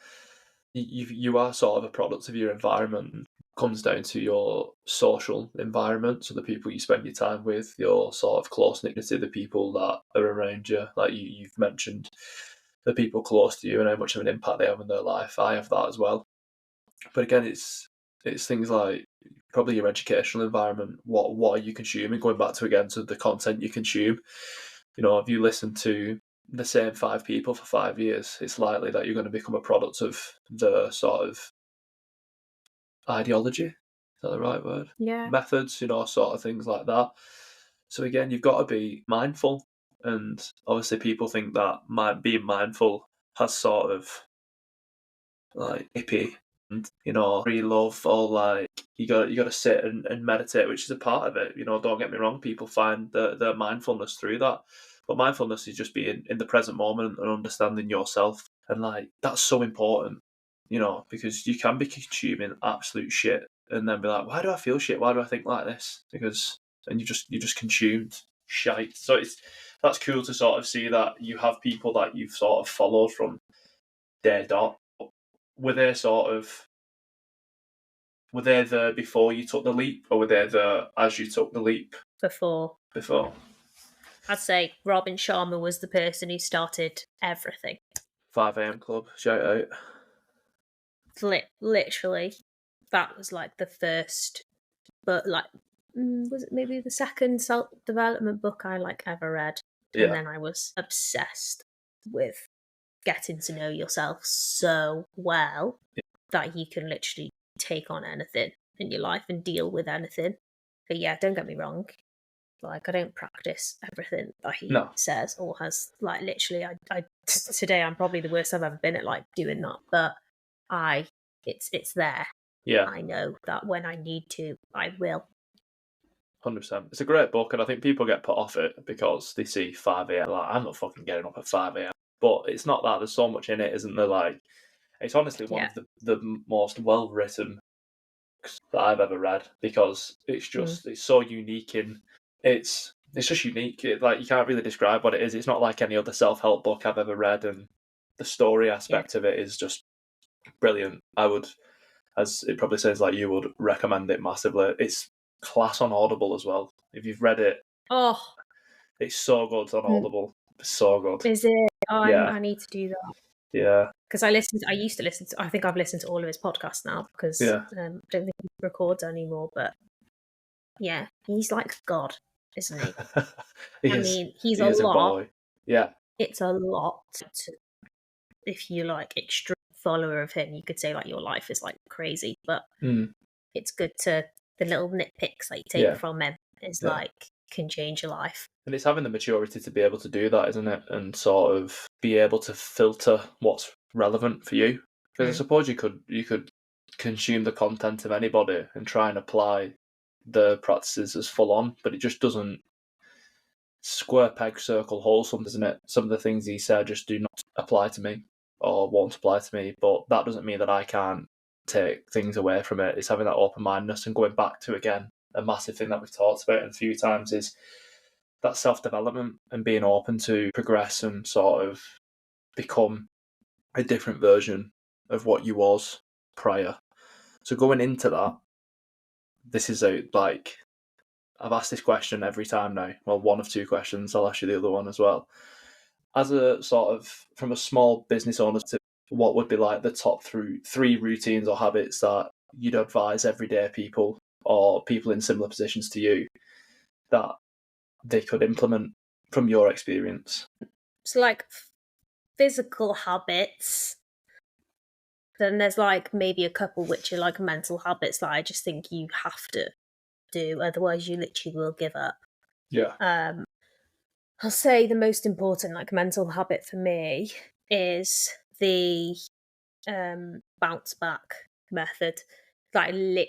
you are sort of a product of your environment. It comes down to your social environment, so the people you spend your time with, your sort of close-knit to the people that are around you. Like you've mentioned the people close to you and how much of an impact they have in their life. I have that as well. But again, it's things like probably your educational environment. What are you consuming? Going back to the content you consume. If you listen to the same 5 people for 5 years, it's likely that you're going to become a product of the sort of ideology. Is that the right word? Yeah. Methods, sort of things like that. So again, you've got to be mindful. And obviously people think that being mindful has sort of like hippie and free love, or like you got to sit and meditate, which is a part of it. Don't get me wrong, people find their mindfulness through that, but mindfulness is just being in the present moment and understanding yourself, and like that's so important, because you can be consuming absolute shit and then be like, why do I feel shit? Why do I think like this? And you just consumed shite. So that's cool to sort of see that you have people that you've sort of followed from day dot. Were they there before you took the leap, or were they there as you took the leap? Before. I'd say Robin Sharma was the person who started everything. 5 a.m. Club, shout out. Literally, that was like the first, but like, was it maybe the second self-development book I like ever read? Yeah. And then I was obsessed with getting to know yourself so well that you can literally take on anything in your life and deal with anything. But yeah, don't get me wrong. Like, I don't practice everything that he says or has. Like, literally, I today I'm probably the worst I've ever been at like doing that. But it's there. Yeah. I know that when I need to, I will. 100%. It's a great book, and I think people get put off it because they see 5 a.m. Like, I'm not fucking getting up at 5 a.m. But it's not that. There's so much in it, isn't there? Like, it's honestly one of the most well-written books that I've ever read, because it's just it's so unique in it's just unique. Like, you can't really describe what it is. It's not like any other self-help book I've ever read, and the story aspect of it is just brilliant. I would, as it probably sounds like you would, recommend it massively. It's class on Audible as well. If you've read it, it's so good on Audible. It's so good. Is it? I need to do that. Yeah. Because I used to listen to, I think I've listened to all of his podcasts now, because I don't think he records anymore, but yeah, he's like God, isn't he? He's a lot. Boy. Yeah. It's a lot if you like extreme follower of him, you could say like your life is like crazy, but it's good to, the little nitpicks that you take from him is like, can change your life. And it's having the maturity to be able to do that, isn't it? And sort of be able to filter what's relevant for you. Because I suppose you could consume the content of anybody and try and apply the practices as full on, but it just doesn't square peg circle hole, something, doesn't it? Some of the things he said just do not apply to me or won't apply to me, but that doesn't mean that I can't take things away from it. It's having that open mindedness and going back to, again, a massive thing that we've talked about a few times is that self-development and being open to progress and sort of become a different version of what you was prior. So going into that, this is like, I've asked this question every time now. Well, one of two questions. I'll ask you the other one as well. As a sort of, from a small business owner, to what would be like the top three routines or habits that you'd advise everyday people or people in similar positions to you that they could implement from your experience? So like physical habits, then there's like maybe a couple which are like mental habits that I just think you have to do, otherwise you literally will give up. Yeah. I'll say the most important like mental habit for me is the bounce back method. Like literally,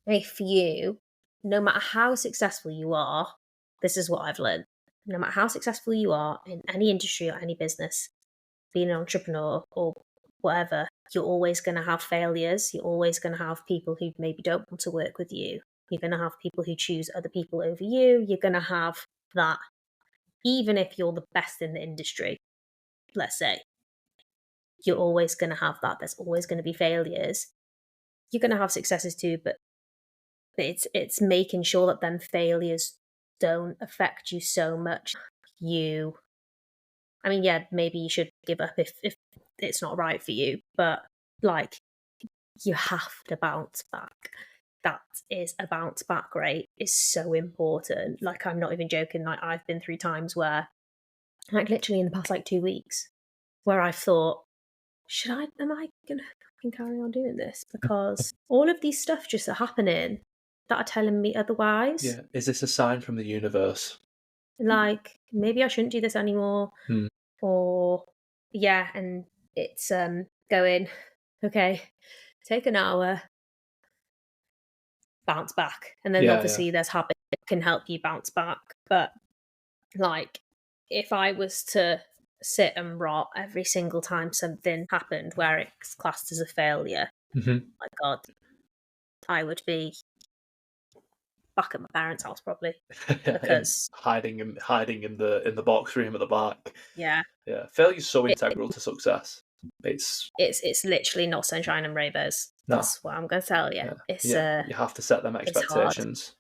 if you, no matter how successful you are, this is what I've learned. No matter how successful you are in any industry or any business, being an entrepreneur or whatever, you're always going to have failures. You're always going to have people who maybe don't want to work with you. You're going to have people who choose other people over you. You're going to have that. Even if you're the best in the industry, let's say, you're always going to have that. There's always going to be failures. You're going to have successes too, but it's making sure that then failures don't affect you so much. I mean, yeah, maybe you should give up if it's not right for you, but like, you have to bounce back. That is a bounce back rate is so important. Like, I'm not even joking. Like, I've been through times where, like, literally in the past like 2 weeks, where I've thought, am I gonna fucking carry on doing this? Because all of these stuff just are happening that are telling me otherwise. Yeah. Is this a sign from the universe? Like, maybe I shouldn't do this anymore. Or yeah, and it's going, okay, take an hour, bounce back. And then obviously there's habits that can help you bounce back. But like, if I was to sit and rot every single time something happened where it's classed as a failure, my God, I would be back at my parents' house probably. Because hiding in the box room at the back. Yeah. Failure is so integral to success. It's literally not sunshine and rainbows. That's what I'm going to tell you. You have to set them expectations.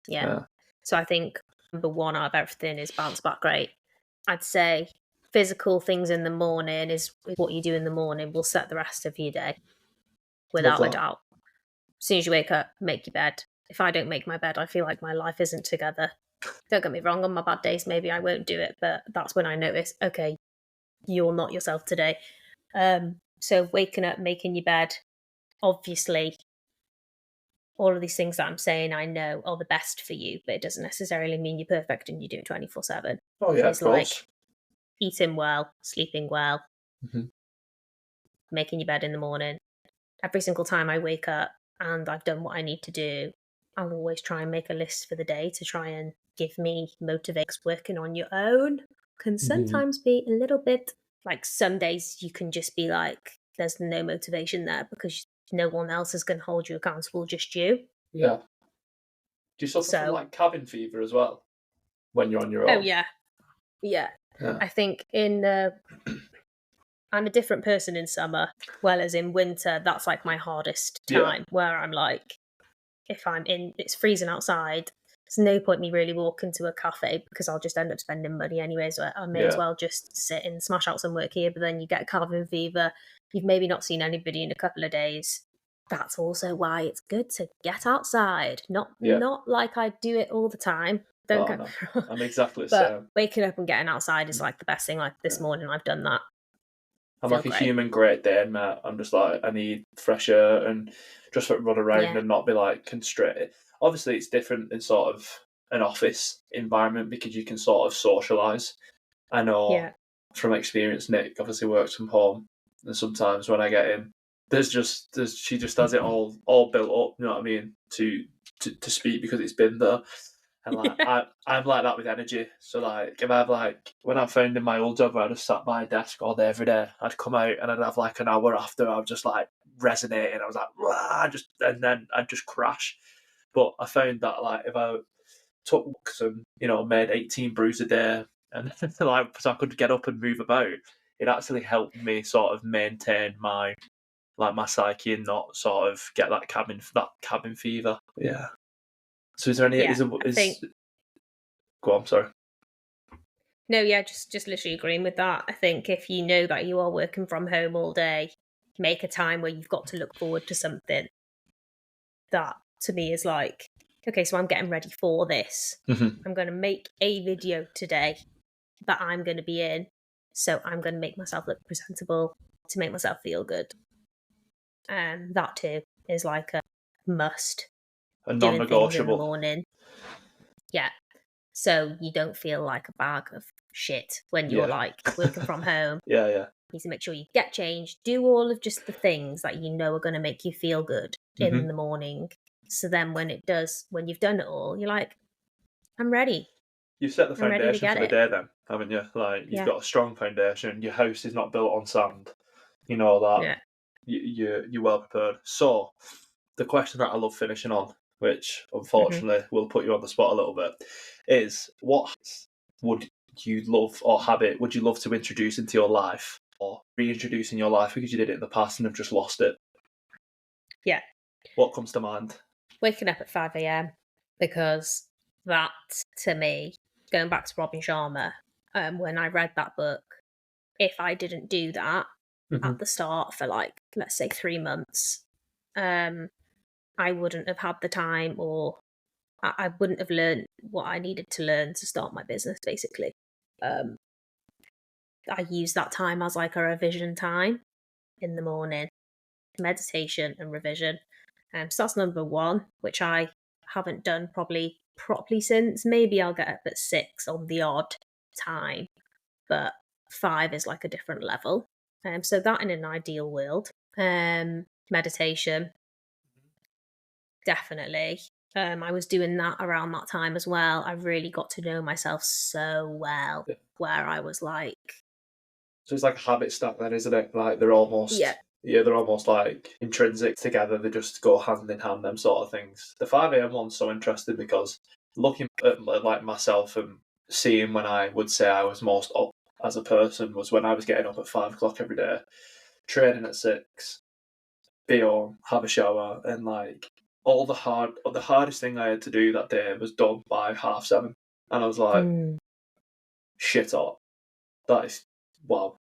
Yeah. So I think number one out of everything is bounce back rate. I'd say physical things in the morning is what you do in the morning will set the rest of your day, without a doubt. As soon as you wake up, make your bed. If I don't make my bed, I feel like my life isn't together. Don't get me wrong, on my bad days, maybe I won't do it, but that's when I notice, okay, you're not yourself today. So waking up, making your bed, obviously, all of these things that I'm saying I know are the best for you, but it doesn't necessarily mean you're perfect and you do it 24/7. Oh yeah, it's like eating well, sleeping well, making your bed in the morning. Every single time I wake up and I've done what I need to do, I'll always try and make a list for the day to try and give me motivation. Working on your own can sometimes be a little bit like, some days you can just be like, there's no motivation there because no one else is going to hold you accountable, just you. Yeah. Do you suffer from like cabin fever as well when you're on your own? Oh yeah. I think I'm a different person in summer, whereas in winter that's like my hardest time, where I'm like, if it's freezing outside, there's no point me really walking to a cafe because I'll just end up spending money anyway, so I may as well just sit and smash out some work here. But then you get cabin fever, you've maybe not seen anybody in a couple of days. That's also why it's good to get outside. Not like I do it all the time. Don't get me wrong. I'm exactly the same. Waking up and getting outside is like the best thing. Like this morning I've done that. I'm like a human Great Dane, mate. I'm just like, I need fresh air and just run around and not be like constricted. obviously it's different in sort of an office environment because you can sort of socialise. I know from experience, Nick obviously works from home, and sometimes when I get in, she just has it all built up. You know what I mean? To speak because it's been there. And like I'm like that with energy. So like if I've like when I found in my old job where I just sat by a desk all day every day, I'd come out and I'd have like an hour after I was just like resonating. I was like, "Wah," and then I'd just crash. But I found that like if I took walks and made 18 brews a day and like so I could get up and move about, it actually helped me sort of maintain my psyche and not sort of get that cabin fever. Yeah. So is there any I think go on, sorry. no, yeah, just literally agreeing with that. I think if you know that you are working from home all day, make a time where you've got to look forward to something. That to me is like, okay, so I'm getting ready for this. Mm-hmm. I'm going to make a video today that I'm going to be in. So I'm going to make myself look presentable to make myself feel good. And that too is like a must. A Doing things in the non-negotiable. morning. Yeah. So you don't feel like a bag of shit when you're like working from home. Yeah. You need to make sure you get changed, do all of just the things that you know are going to make you feel good in the morning. So then when you've done it all, you're like, I'm ready. You've set the I'm ready to foundation get for the it. day then, haven't you? Like you've Yeah. got a strong foundation. Your house is not built on sand. You know that. Yeah. You're well prepared. So the question that I love finishing on, which unfortunately will put you on the spot a little bit, is what would you love or habit would you love to introduce into your life or reintroduce in your life because you did it in the past and have just lost it? Yeah. What comes to mind? Waking up at 5 a.m. because that, to me, going back to Robin Sharma, when I read that book, if I didn't do that at the start for like, let's say 3 months, I wouldn't have had the time or I wouldn't have learned what I needed to learn to start my business, basically. I use that time as like a revision time in the morning, meditation and revision. So that's number one, which I haven't done probably properly since. Maybe I'll get up at 6 on the odd time, but 5 is like a different level. So that in an ideal world. Meditation, definitely. I was doing that around that time as well. I really got to know myself so well, where I was like, so it's like a habit stack then, isn't it? Like they're almost they're almost like intrinsic together. They just go hand in hand, them sort of things. The 5 a.m. one's so interesting because looking at like myself and seeing when I would say I was most up as a person was when I was getting up at 5 o'clock every day, training at 6, be home, have a shower, and like the hardest thing I had to do that day was done by 7:30, and I was like, shit up. That is wow.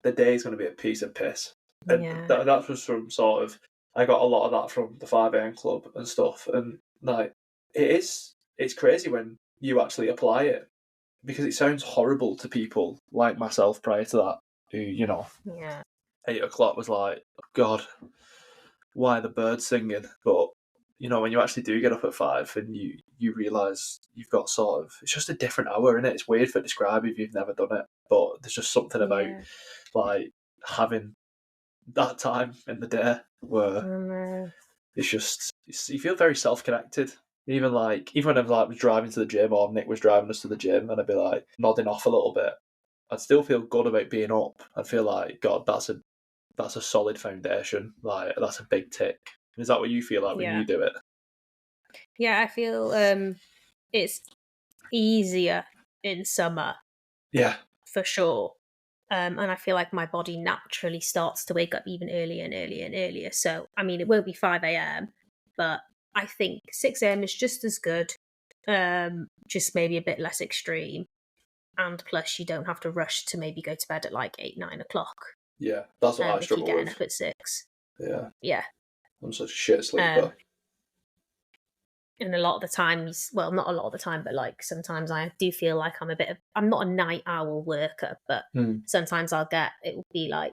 The day's going to be a piece of piss. And that was from sort of, I got a lot of that from the 5 a.m. club and stuff. And like, it's crazy when you actually apply it because it sounds horrible to people like myself prior to that who, 8 o'clock was like, God, why are the birds singing? But, when you actually do get up at 5 and you realise you've got sort of, it's just a different hour, innit? It's weird for describing if you've never done it, but there's just something about like having that time in the day where it's just you feel very self-connected. Even when I was driving to the gym or Nick was driving us to the gym and I'd be like nodding off a little bit, I'd still feel good about being up. I'd feel like, God, that's a solid foundation. Like that's a big tick. Is that what you feel like when you do it? Yeah, I feel it's easier in summer. Yeah. For sure. And I feel like my body naturally starts to wake up even earlier and earlier and earlier. So, I mean, it won't be 5 a.m., but I think 6 a.m. is just as good, just maybe a bit less extreme. And plus, you don't have to rush to maybe go to bed at like 8, 9 o'clock. Yeah, that's what I if you're struggle getting with. up at 6. Yeah. Yeah. I'm such a shit sleeper. And a lot of the times, well, not a lot of the time, but like sometimes I do feel like I'm not a night owl worker, but sometimes it will be like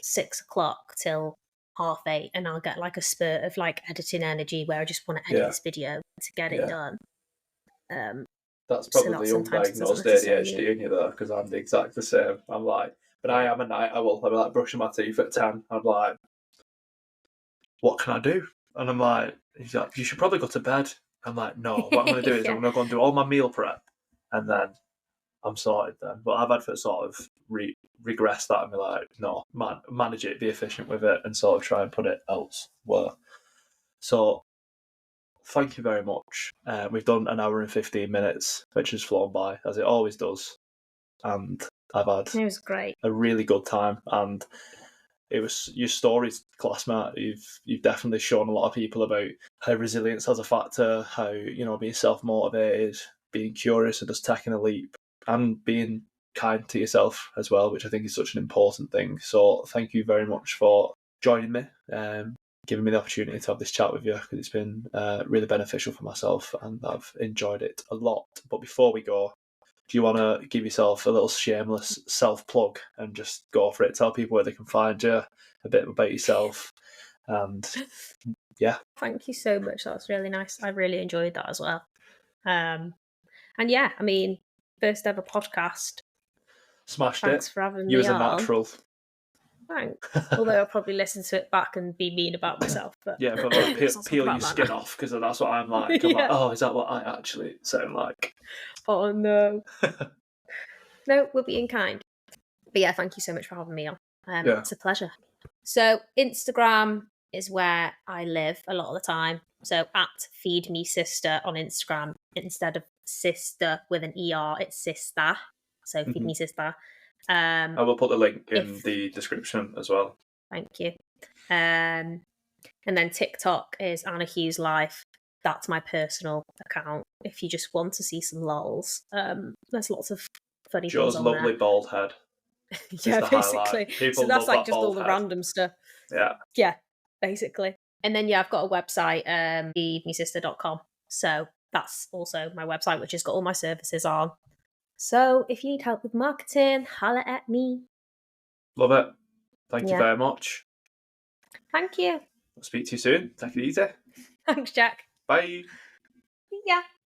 6 o'clock till 8:30 and I'll get like a spurt of like editing energy where I just want to edit Yeah. this video to get it Yeah. done. That's So probably that sometimes doesn't undiagnosed necessarily. ADHD in you though, because I'm the exact the same. I'm like, but I Yeah. am a night owl. I'm like brushing my teeth at 10. I'm like, what can I do? And I'm like, he's like, you should probably go to bed. I'm like, no, what I'm going to do is Yeah. I'm going to go and do all my meal prep, and then I'm sorted then. But I've had to sort of regress that and be like, no, manage it, be efficient with it, and sort of try and put it elsewhere. So thank you very much. We've done an hour and 15 minutes, which has flown by, as it always does. And I've had It was great. a really good time. And it was your stories, classmate. You've definitely shown a lot of people about how resilience has a factor, how, being self-motivated, being curious and just taking a leap, and being kind to yourself as well, which I think is such an important thing. So thank you very much for joining me, giving me the opportunity to have this chat with you, because it's been really beneficial for myself and I've enjoyed it a lot. But before we go, do you want to give yourself a little shameless self-plug and just go for it? Tell people where they can find you, a bit about yourself, and yeah. Thank you so much. That was really nice. I really enjoyed that as well. And yeah, I mean, first ever podcast. Smashed Thanks it. for having You me as a on. natural. Thanks. Although I'll probably listen to it back and be mean about myself. But Yeah, but like, let's not talk peel about your that skin now. off, because that's what I'm like. I'm like, Yeah. oh, is that what I actually sound like? Oh no. No, we're being kind. But yeah, thank you so much for having me on. Yeah. It's a pleasure. So Instagram is where I live a lot of the time. So at Feed Me Sister on Instagram, instead of sister with an ER, it's sister. So Feed Me Sister. I will put the link in if- the description as well. Thank you. And then TikTok is Anna Hughes Life. That's my personal account. If you just want to see some lols, there's lots of funny Joe's things on lovely there. bald head. Yeah, the basically. highlight. People So that's love like that just all bald the head. random stuff. Yeah. Yeah, basically. And then yeah, I've got a website, feedmesister.com. So that's also my website, which has got all my services on. So if you need help with marketing, holla at me. Love it. Thank you Yeah. very much. Thank you. I'll speak to you soon. Take it easy. Thanks, Jack. Bye. Yeah.